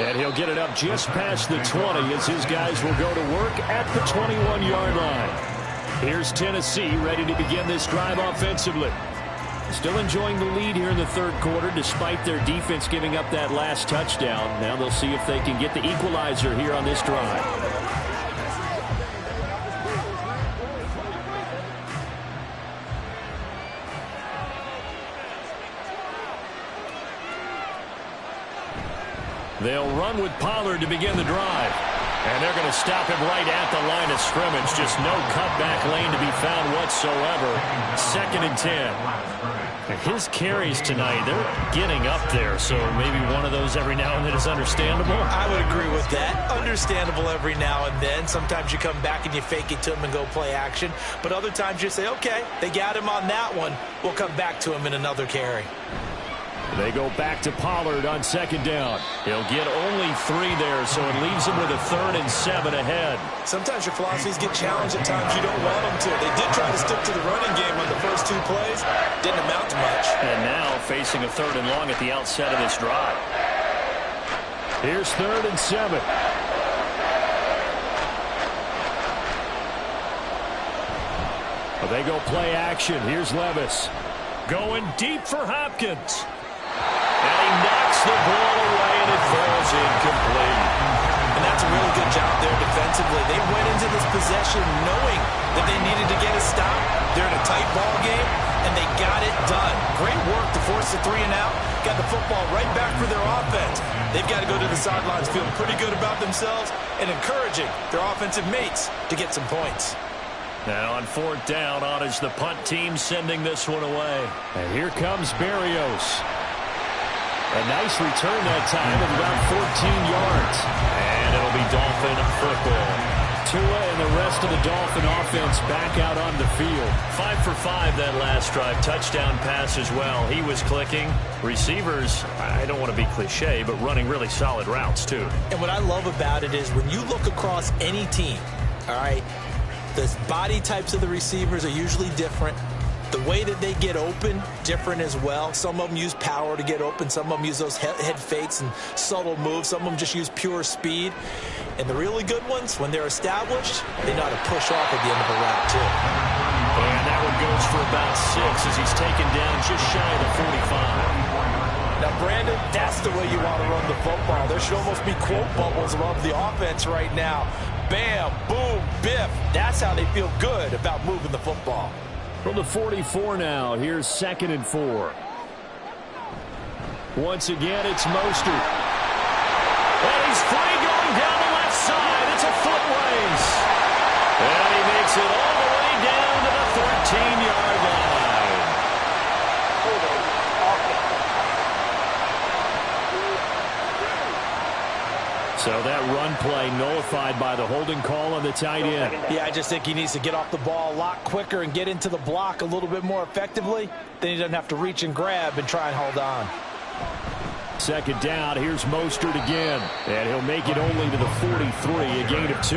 And he'll get it up just past the 20 as his guys will go to work at the 21-yard line. Here's Tennessee ready to begin this drive offensively. Still enjoying the lead here in the third quarter despite their defense giving up that last touchdown. Now they'll see if they can get the equalizer here on this drive. They'll run with Pollard to begin the drive. And they're going to stop him right at the line of scrimmage. Just no cutback lane to be found whatsoever. 2nd and 10. His carries tonight, they're getting up there. So maybe one of those every now and then is understandable. I would agree with that. Understandable every now and then. Sometimes you come back and you fake it to him and go play action. But other times you say, okay, they got him on that one. We'll come back to him in another carry. They go back to Pollard on 2nd down. He'll get only 3 there, so it leaves him with a 3rd and 7 ahead. Sometimes your philosophies get challenged at times you don't want them to. They did try to stick to the running game on the first 2 plays. Didn't amount to much. And now facing a 3rd and long at the outset of this drive. Here's 3rd and 7. They go play action. Here's Levis. Going deep for Hopkins. And he knocks the ball away, and it falls incomplete. And that's a really good job there defensively. They went into this possession knowing that they needed to get a stop. They're in a tight ball game, and they got it done. Great work to force the 3 and out. Got the football right back for their offense. They've got to go to the sidelines feeling pretty good about themselves and encouraging their offensive mates to get some points. Now on 4th down, on is the punt team sending this one away. And here comes Berrios. A nice return that time of about 14 yards. And it'll be Dolphin football. Tua and the rest of the Dolphin offense back out on the field. 5 for 5 that last drive. Touchdown pass as well. He was clicking. Receivers, I don't want to be cliche, but running really solid routes too. And what I love about it is when you look across any team, all right, the body types of the receivers are usually different. The way that they get open, different as well. Some of them use power to get open. Some of them use those head fakes and subtle moves. Some of them just use pure speed. And the really good ones, when they're established, they know how to push off at the end of a route, too. And that one goes for about 6 as he's taken down just shy of the 45. Now, Brandon, that's the way you want to run the football. There should almost be quote bubbles above the offense right now. Bam, boom, biff. That's how they feel good about moving the football. From the 44 now, here's 2nd and 4. Once again, it's Mostert. And he's free going down the left side. It's a foot race. And he makes it all the way down to the 13-yard line. So that run play nullified by the holding call on the tight end. Yeah, I just think he needs to get off the ball a lot quicker and get into the block a little bit more effectively. Then he doesn't have to reach and grab and try and hold on. 2nd down, here's Mostert again. And he'll make it only to the 43, a gain of 2.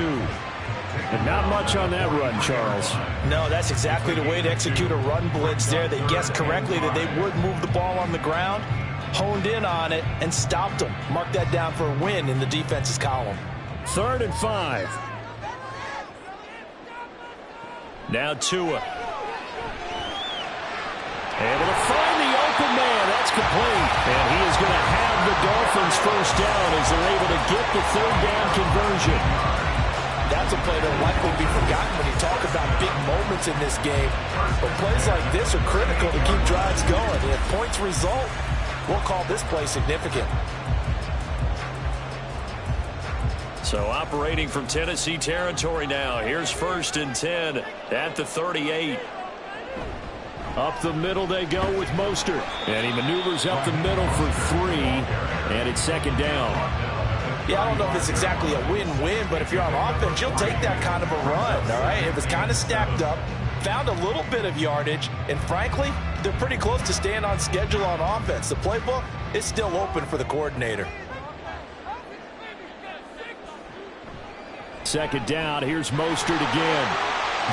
And not much on that run, Charles. No, that's exactly the way to execute a run blitz there. They guessed correctly that they would move the ball on the ground, honed in on it, and stopped them. Mark that down for a win in the defense's column. 3rd and 5. Now Tua. Able to find the open man. That's complete. And he is going to have the Dolphins first down as they're able to get the 3rd down conversion. That's a play that will likely be forgotten when you talk about big moments in this game. But plays like this are critical to keep drives going. And if points result, we'll call this play significant. So operating from Tennessee territory now. Here's 1st and 10 at the 38. Up the middle they go with Mostert. And he maneuvers up the middle for 3. And it's 2nd down. Yeah, I don't know if it's exactly a win-win, but if you're on offense, you'll take that kind of a run, all right? It was kind of stacked up, found a little bit of yardage, and frankly, they're pretty close to staying on schedule on offense. The playbook is still open for the coordinator. 2nd down. Here's Mostert again.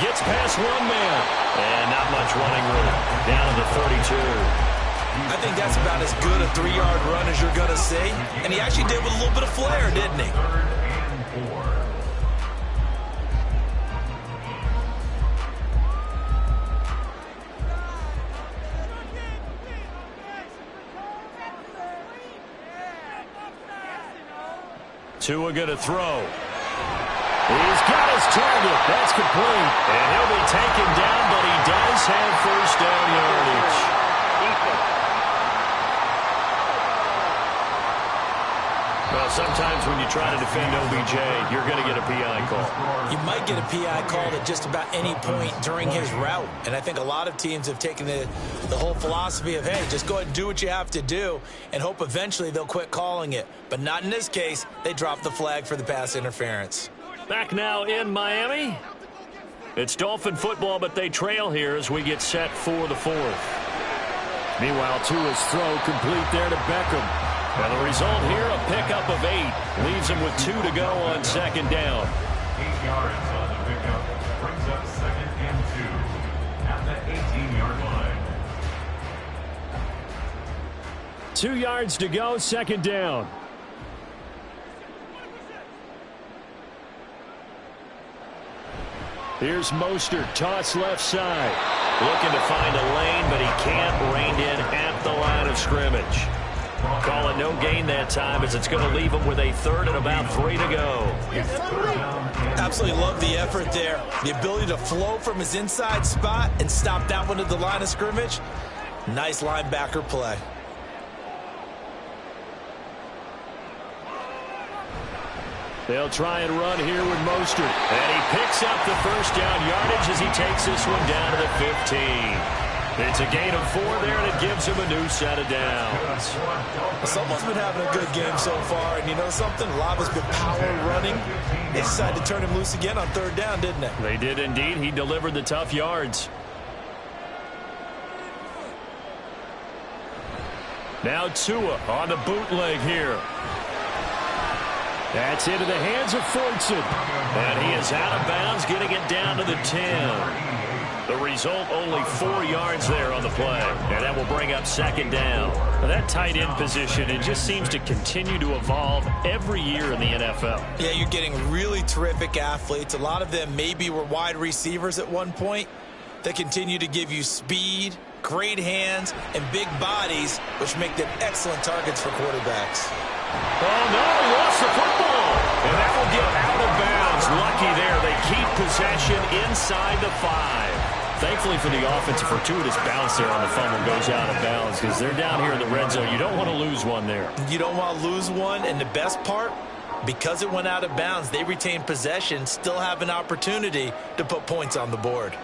Gets past one man. And not much running room. Down to the 32. I think that's about as good a 3-yard run as you're going to see. And he actually did with a little bit of flair, didn't he? 3rd and 4. Tua going to throw. He's got his target. That's complete. And he'll be taken down, but he does have first down yardage. Well, sometimes when you try to defend OBJ, you're going to get a PI call. You might get a PI call at just about any point during his route. And I think a lot of teams have taken the whole philosophy of, hey, just go ahead and do what you have to do and hope eventually they'll quit calling it. But not in this case. They dropped the flag for the pass interference. Back now in Miami. It's Dolphin football, but they trail here as we get set for the 4th. Meanwhile, Tua's throw complete there to Beckham. And the result here, a pickup of 8. Leaves him with 2 to go on 2nd down. 8 yards on the pickup. Brings up 2nd and 2 at the 18-yard line. 2 yards to go, 2nd down. Here's Mostert, toss left side. Looking to find a lane, but he can't. Reined in at the line of scrimmage. Call it no gain that time as it's going to leave him with a 3rd and about 3 to go. Absolutely love the effort there. The ability to flow from his inside spot and stop that one at the line of scrimmage. Nice linebacker play. They'll try and run here with Mostert. And he picks up the first down yardage as he takes this one down to the 15. It's a gain of 4 there, and it gives him a new set of downs. Someone's been having a good game so far, and you know something? A lot has been power running. They decided to turn him loose again on 3rd down, didn't they? They did indeed. He delivered the tough yards. Now Tua on the bootleg here. That's into the hands of Fortson. And he is out of bounds, getting it down to the 10. The result, only 4 yards there on the play. And that will bring up 2nd down. Now that tight end position, it just seems to continue to evolve every year in the NFL. Yeah, you're getting really terrific athletes. A lot of them maybe were wide receivers at one point. They continue to give you speed, great hands, and big bodies, which make them excellent targets for quarterbacks. Oh, no, he lost the football. And that will get out of bounds. Lucky there. They keep possession inside the 5. Thankfully for the offense, a fortuitous bounce there on the fumble goes out of bounds because they're down here in the red zone. You don't want to lose one there. You don't want to lose one, and the best part, because it went out of bounds, they retain possession, still have an opportunity to put points on the board.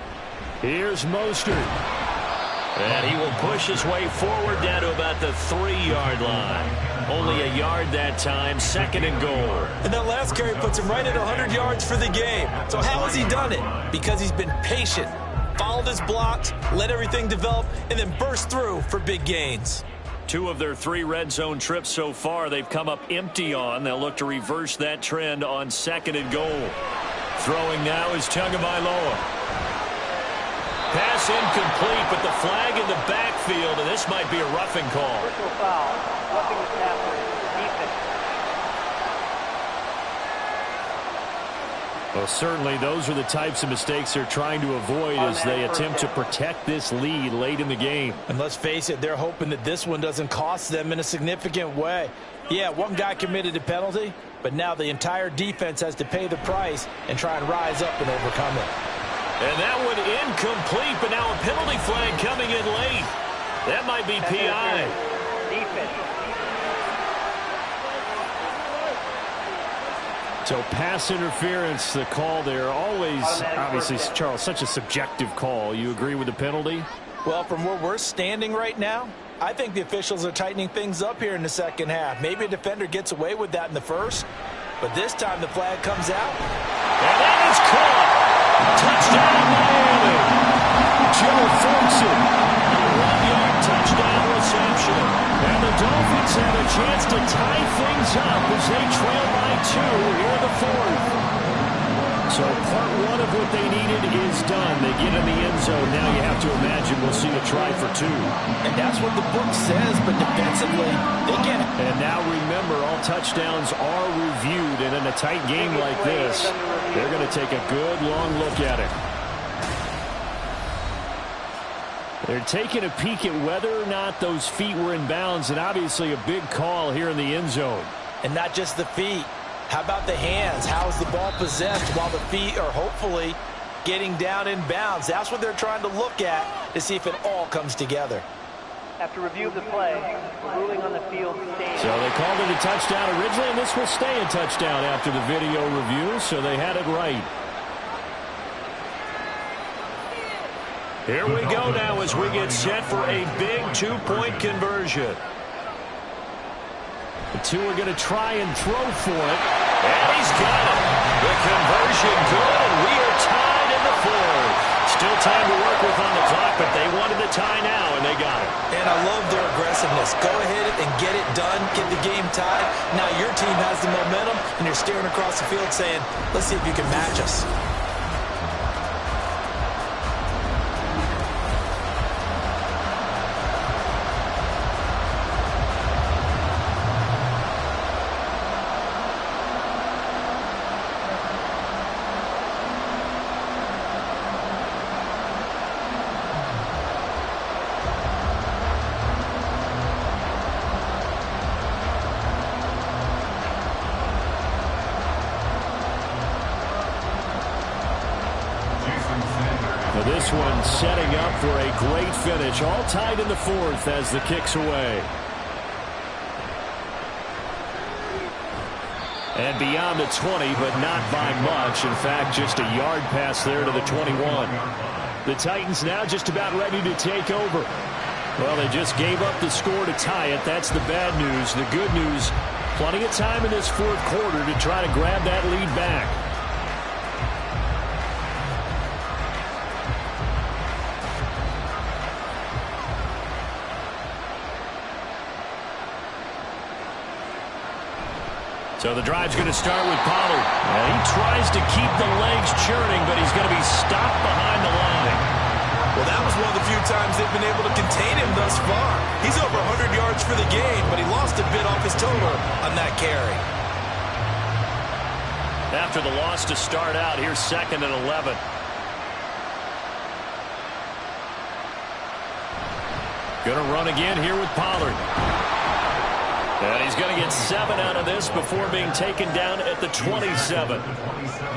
Here's Mostert. And he will push his way forward down to about the 3-yard line. Only a yard that time, 2nd and goal. And that last carry puts him right at 100 yards for the game. So how has he done it? Because he's been patient, followed his blocks, let everything develop, and then burst through for big gains. 2 of their 3 red zone trips so far, they've come up empty on. They'll look to reverse that trend on 2nd and goal. Throwing now is Tagovailoa. Pass incomplete, but the flag in the backfield, and this might be a roughing call. Personal foul, roughing the passer, defense. Well, certainly those are the types of mistakes they're trying to avoid as they attempt to protect this lead late in the game. And let's face it, they're hoping that this one doesn't cost them in a significant way. Yeah, one guy committed a penalty, but now the entire defense has to pay the price and try and rise up and overcome it. And that one incomplete, but now a penalty flag coming in late. That might be PI. Defense. So pass interference, the call there. Always, obviously, Charles, such a subjective call. You agree with the penalty? Well, from where we're standing right now, I think the officials are tightening things up here in the second half. Maybe a defender gets away with that in the first, but this time the flag comes out. And that is caught. Touchdown, Miami. Joe Fortson. 1-yard touchdown reception. And the Dolphins have a chance to tie things up as they trail by 2 here in the fourth. So part one of what they needed is done. They get in the end zone. Now you have to imagine we'll see a try for 2. And that's what the book says, but defensively, they get it. And now remember, all touchdowns are reviewed. And in a tight game like this, they're going to take a good long look at it. They're taking a peek at whether or not those feet were in bounds, and obviously a big call here in the end zone. And not just the feet. How about the hands? How is the ball possessed while the feet are hopefully getting down in bounds? That's what they're trying to look at to see if it all comes together. After review of the play, the ruling on the field stands. So they called it a touchdown originally, and this will stay a touchdown after the video review, so they had it right. Here we go now as we get set for a big 2-point conversion. The 2 are going to try and throw for it. And he's got it. The conversion good, and we are tied in the fourth. Still time to work with on the clock, but they wanted the tie now, and they got it. And I love their aggressiveness. Go ahead and get it done. Get the game tied. Now your team has the momentum, and you're staring across the field saying, let's see if you can match us. This one setting up for a great finish. All tied in the fourth as the kick's away. And beyond the 20, but not by much. In fact, just a yard pass there to the 21. The Titans now just about ready to take over. Well, they just gave up the score to tie it. That's the bad news. The good news, plenty of time in this fourth quarter to try to grab that lead back. So the drive's going to start with Pollard. And he tries to keep the legs churning, but he's going to be stopped behind the line. Well, that was one of the few times they've been able to contain him thus far. He's over 100 yards for the game, but he lost a bit off his total on that carry. After the loss to start out, here's 2nd and 11. Going to run again here with Pollard. And he's going to get 7 out of this before being taken down at the 27.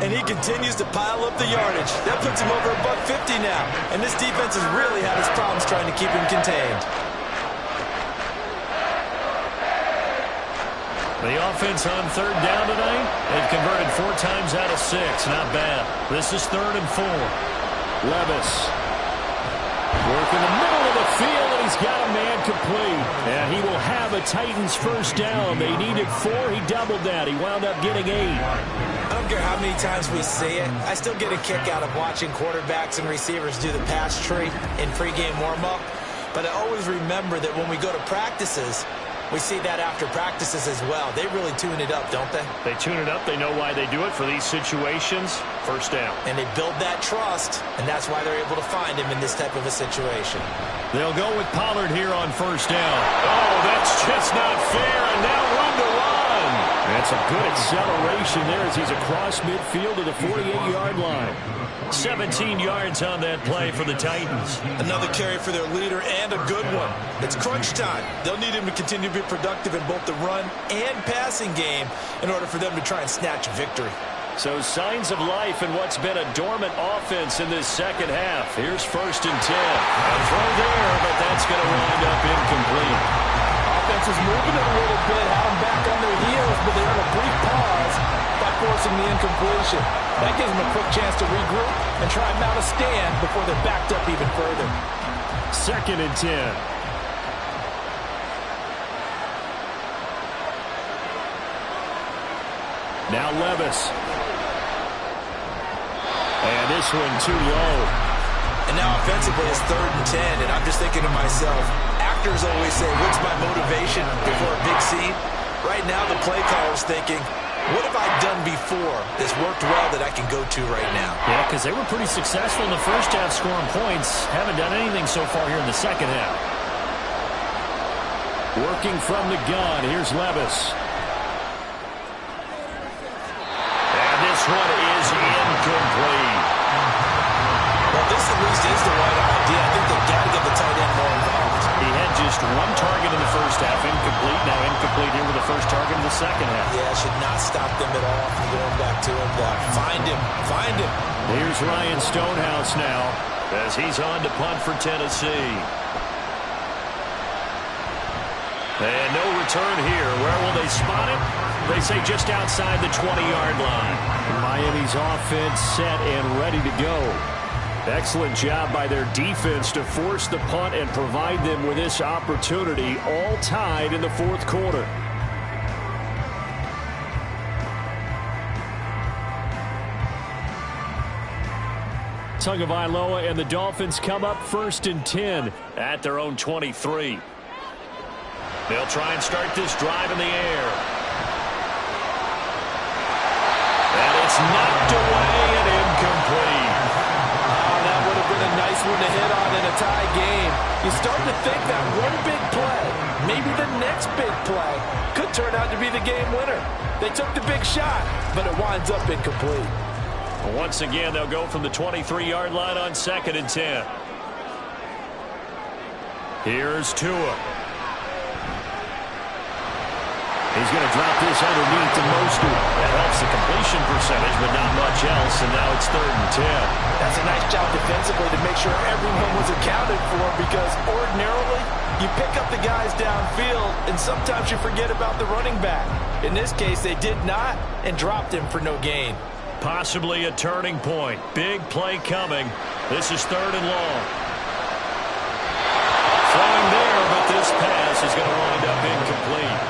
And he continues to pile up the yardage. That puts him over $150 now. And this defense has really had its problems trying to keep him contained. The offense on 3rd down tonight, they've converted 4 times out of 6. Not bad. This is 3rd and 4. Levis working the middle of the field, and he's got a man complete. And he will have a Titans first down. They needed 4. He doubled that. He wound up getting 8. I don't care how many times we say it. I still get a kick out of watching quarterbacks and receivers do the pass tree in pregame warm-up. But I always remember that when we go to practices, We see that after practices as well. They really tune it up, don't they? They tune it up. They know why they do it for these situations. First down. And they build that trust, and that's why they're able to find him in this type of a situation. They'll go with Pollard here on first down. Oh, that's just not fair, and now run to run. That's a good acceleration there as he's across midfield to the 48-yard line. 17 yards on that play for the Titans. Another carry for their leader and a good one. It's crunch time. They'll need him to continue to be productive in both the run and passing game in order for them to try and snatch a victory. So signs of life in what's been a dormant offense in this second half. Here's 1st and 10. A throw there, but that's going to wind up incomplete. Offense is moving it a little bit, have them back on their heels, but they're in a brief pause by forcing the incompletion. That gives them a quick chance to regroup and try and mount a stand before they're backed up even further. 2nd and 10. Now Levis. And this one too low. And now offensively it's 3rd and 10, and I'm just thinking to myself, actors always say, what's my motivation before a big scene? Right now the play caller's thinking, what have I done before that's worked well that I can go to right now? Yeah, because they were pretty successful in the first half scoring points. Haven't done anything so far here in the second half. Working from the gun, here's Levis. And this one is incomplete. Well, this at least is the right idea. I think they've got to get the tight end more involved. He had just one target in the first half, incomplete. Now incomplete here with the first target in the second half. Yeah, should not stop them at all from going back to him. Find him. Find him. Here's Ryan Stonehouse now as he's on to punt for Tennessee. And no return here. Where will they spot it? They say just outside the 20-yard line. Miami's offense set and ready to go. Excellent job by their defense to force the punt and provide them with this opportunity, all tied in the 4th quarter. Tagovailoa and the Dolphins come up 1st and 10 at their own 23. They'll try and start this drive in the air. And it's knocked away and incomplete. That would have been a nice one to hit on in a tie game. You start to think that one big play, maybe the next big play, could turn out to be the game winner. They took the big shot, but it winds up incomplete. Once again, they'll go from the 23-yard line on 2nd and 10. Here's Tua. He's going to drop this underneath to Mostert. That helps the completion percentage, but not much else, and now it's 3rd and 10. That's a nice job defensively to make sure everyone was accounted for, because ordinarily you pick up the guys downfield, and sometimes you forget about the running back. In this case, they did not, and dropped him for no gain. Possibly a turning point. Big play coming. This is 3rd and long. Throwing there, but this pass is going to wind up incomplete.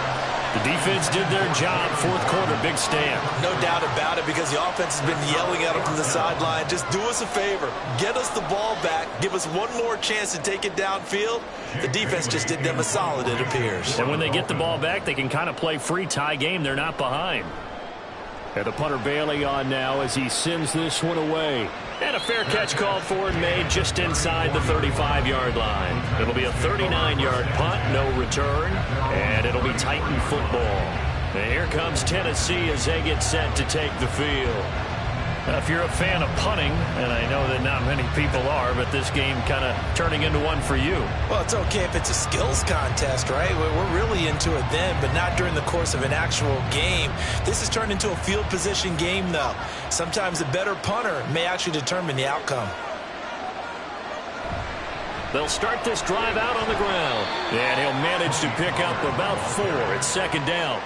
The defense did their job. 4th quarter, big stand. No doubt about it, because the offense has been yelling at them from the sideline. Just do us a favor. Get us the ball back. Give us one more chance to take it downfield. The defense just did them a solid, it appears. And when they get the ball back, they can kind of play free tie game. They're not behind. And the punter Bailey on now as he sends this one away. And a fair catch called for and made just inside the 35-yard line. It'll be a 39-yard punt, no return, and it'll be Titan football. And here comes Tennessee as they get set to take the field. Now, if you're a fan of punting, and I know that not many people are, but this game kind of turning into one for you. Well, it's okay if it's a skills contest, right? We're really into it then, but not during the course of an actual game. This has turned into a field position game, though. Sometimes the better punter may actually determine the outcome. They'll start this drive out on the ground, and he'll manage to pick up about 4. It's 2nd down.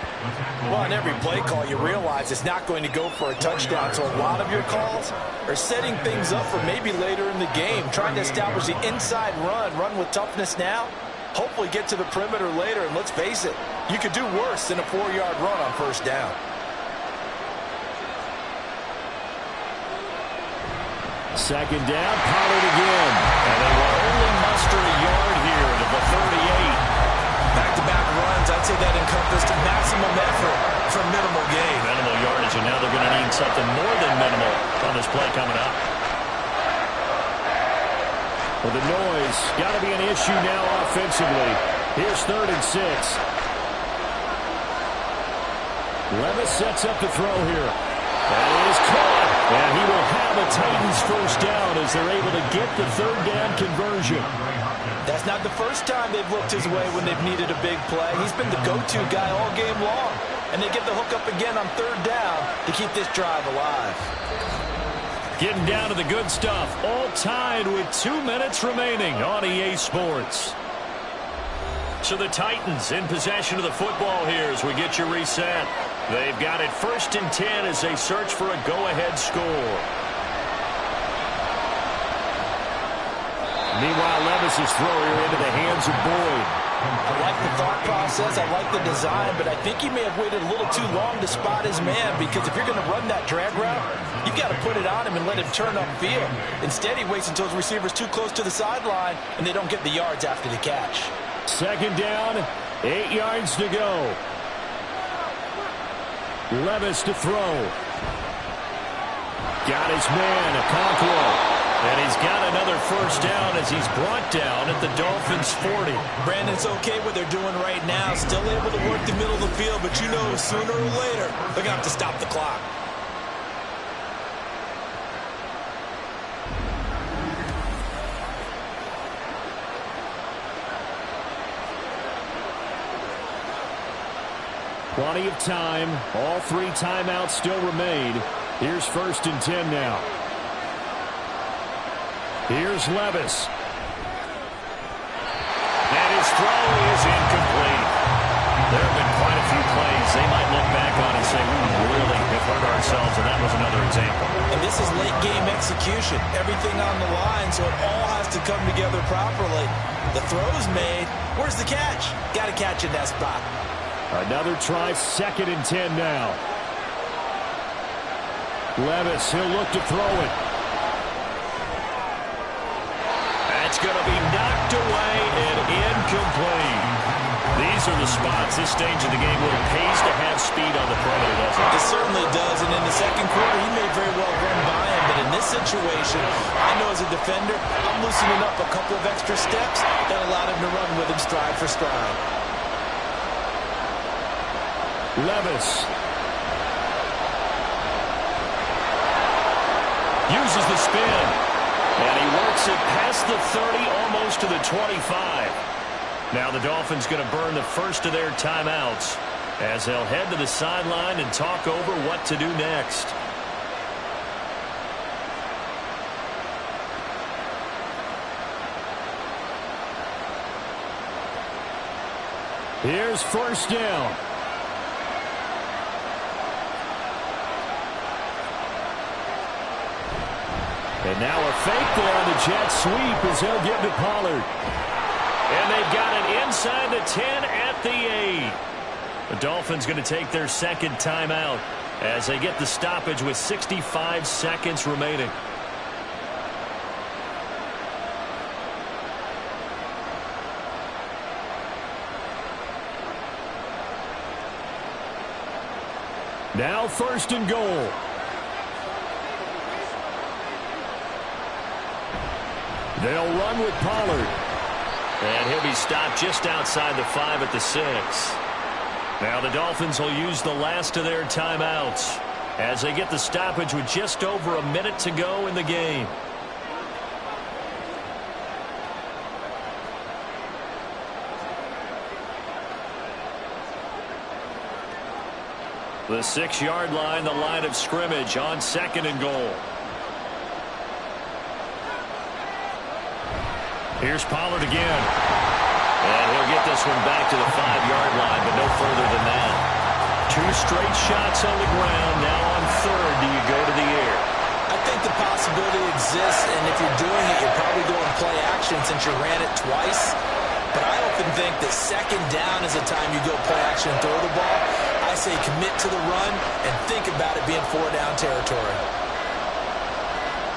Well, on every play call, you realize it's not going to go for a touchdown, so a lot of your calls are setting things up for maybe later in the game, trying to establish the inside run with toughness now, hopefully get to the perimeter later, and let's face it, you could do worse than a 4-yard run on 1st down. Second down, Pollard again. And they will only muster a yard here to the 38. Back-to-back runs, I'd say that encompassed maximum effort for minimal gain. Minimal yardage, and now they're going to need something more than minimal on this play coming up. Well, the noise got to be an issue now offensively. Here's 3rd and 6. Levis sets up the throw here. That is caught. And he will have a Titans first down as they're able to get the 3rd down conversion. That's not the first time they've looked his way when they've needed a big play. He's been the go-to guy all game long. And they get the hook up again on 3rd down to keep this drive alive. Getting down to the good stuff. All tied with 2 minutes remaining on EA Sports. So the Titans in possession of the football here as we get you reset. They've got it 1st and 10 as they search for a go-ahead score. Meanwhile, Levis's throw here into the hands of Boyd. I like the thought process. I like the design, but I think he may have waited a little too long to spot his man, because if you're going to run that drag route, you've got to put it on him and let him turn upfield. Instead, he waits until his receiver's too close to the sideline, and they don't get the yards after the catch. 2nd down, 8 yards to go. Levis to throw. Got his man, Okonkwo. And he's got another first down as he's brought down at the Dolphins' 40. Brandon, it's okay what they're doing right now. Still able to work the middle of the field, but you know sooner or later they're going to have to stop the clock. Plenty of time. All 3 timeouts still remain. Here's 1st and 10 now. Here's Levis. And his throw is incomplete. There have been quite a few plays they might look back on and say, we really have hurt ourselves, and that was another example. And this is late game execution. Everything on the line, so it all has to come together properly. The throw's made. Where's the catch? Got to catch in that spot. Another try, 2nd and 10 now. Levis, he'll look to throw it. That's going to be knocked away and incomplete. These are the spots this stage of the game where it pays to have speed on the perimeter, doesn't it? It certainly does, and in the 2nd quarter, he may very well run by him, but in this situation, I know as a defender, I'm loosening up a couple of extra steps that allowed him to run with him stride for stride. Levis uses the spin, and he works it past the 30, almost to the 25. Now the Dolphins going to burn the first of their timeouts as they'll head to the sideline and talk over what to do next. Here's 1st down. And now a fake there on the jet sweep as he'll get to Pollard. And they've got it inside the 10 at the 8. The Dolphins going to take their 2nd timeout as they get the stoppage with 65 seconds remaining. Now 1st and goal. They'll run with Pollard. And he'll be stopped just outside the 5 at the 6. Now the Dolphins will use the last of their timeouts as they get the stoppage with just over a minute to go in the game. The 6-yard line, the line of scrimmage on 2nd and goal. Here's Pollard again. And he'll get this one back to the 5-yard line, but no further than that. 2 straight shots on the ground. Now on 3rd, do you go to the air? I think the possibility exists, and if you're doing it, you're probably going play action since you ran it twice. But I often think that 2nd down is the time you go play action and throw the ball. I say commit to the run and think about it being 4-down territory.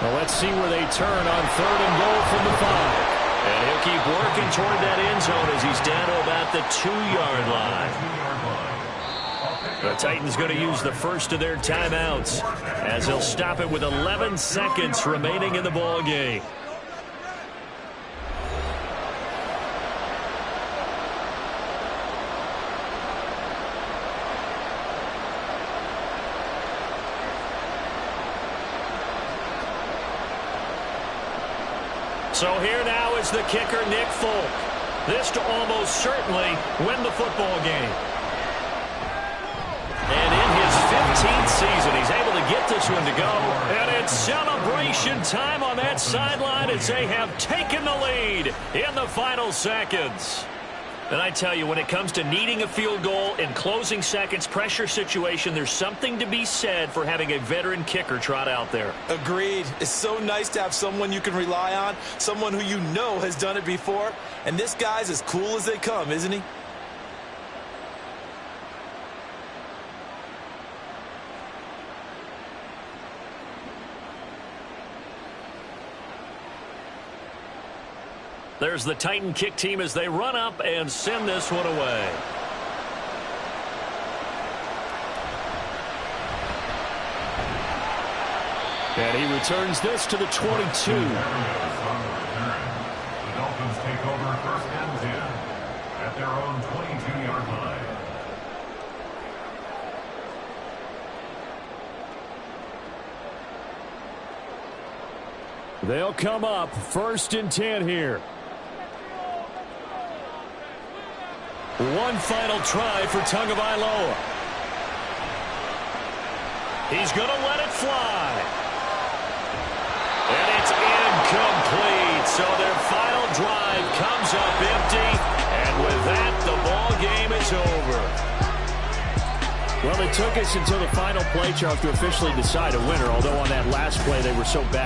Well, let's see where they turn on 3rd and goal from the 5. And he'll keep working toward that end zone as he's down to about the 2-yard line. The Titans going to use the first of their timeouts as they'll stop it with 11 seconds remaining in the ball game. So here now is the kicker, Nick Folk. This to almost certainly win the football game. And in his 15th season, he's able to get this one to go. And it's celebration time on that sideline as they have taken the lead in the final seconds. And I tell you, when it comes to needing a field goal in closing seconds, pressure situation, there's something to be said for having a veteran kicker trot out there. Agreed. It's so nice to have someone you can rely on, someone who you know has done it before. And this guy's as cool as they come, isn't he? There's the Titan kick team as they run up and send this one away. And he returns this to the 22. The Dolphins take over first and 10 at their own 22-yard line. They'll come up first and 10 here. One final try for Tagovailoa. He's going to let it fly. And it's incomplete. So their final drive comes up empty. And with that, the ball game is over. Well, it took us until the final play, Charles, to officially decide a winner, although on that last play they were so back.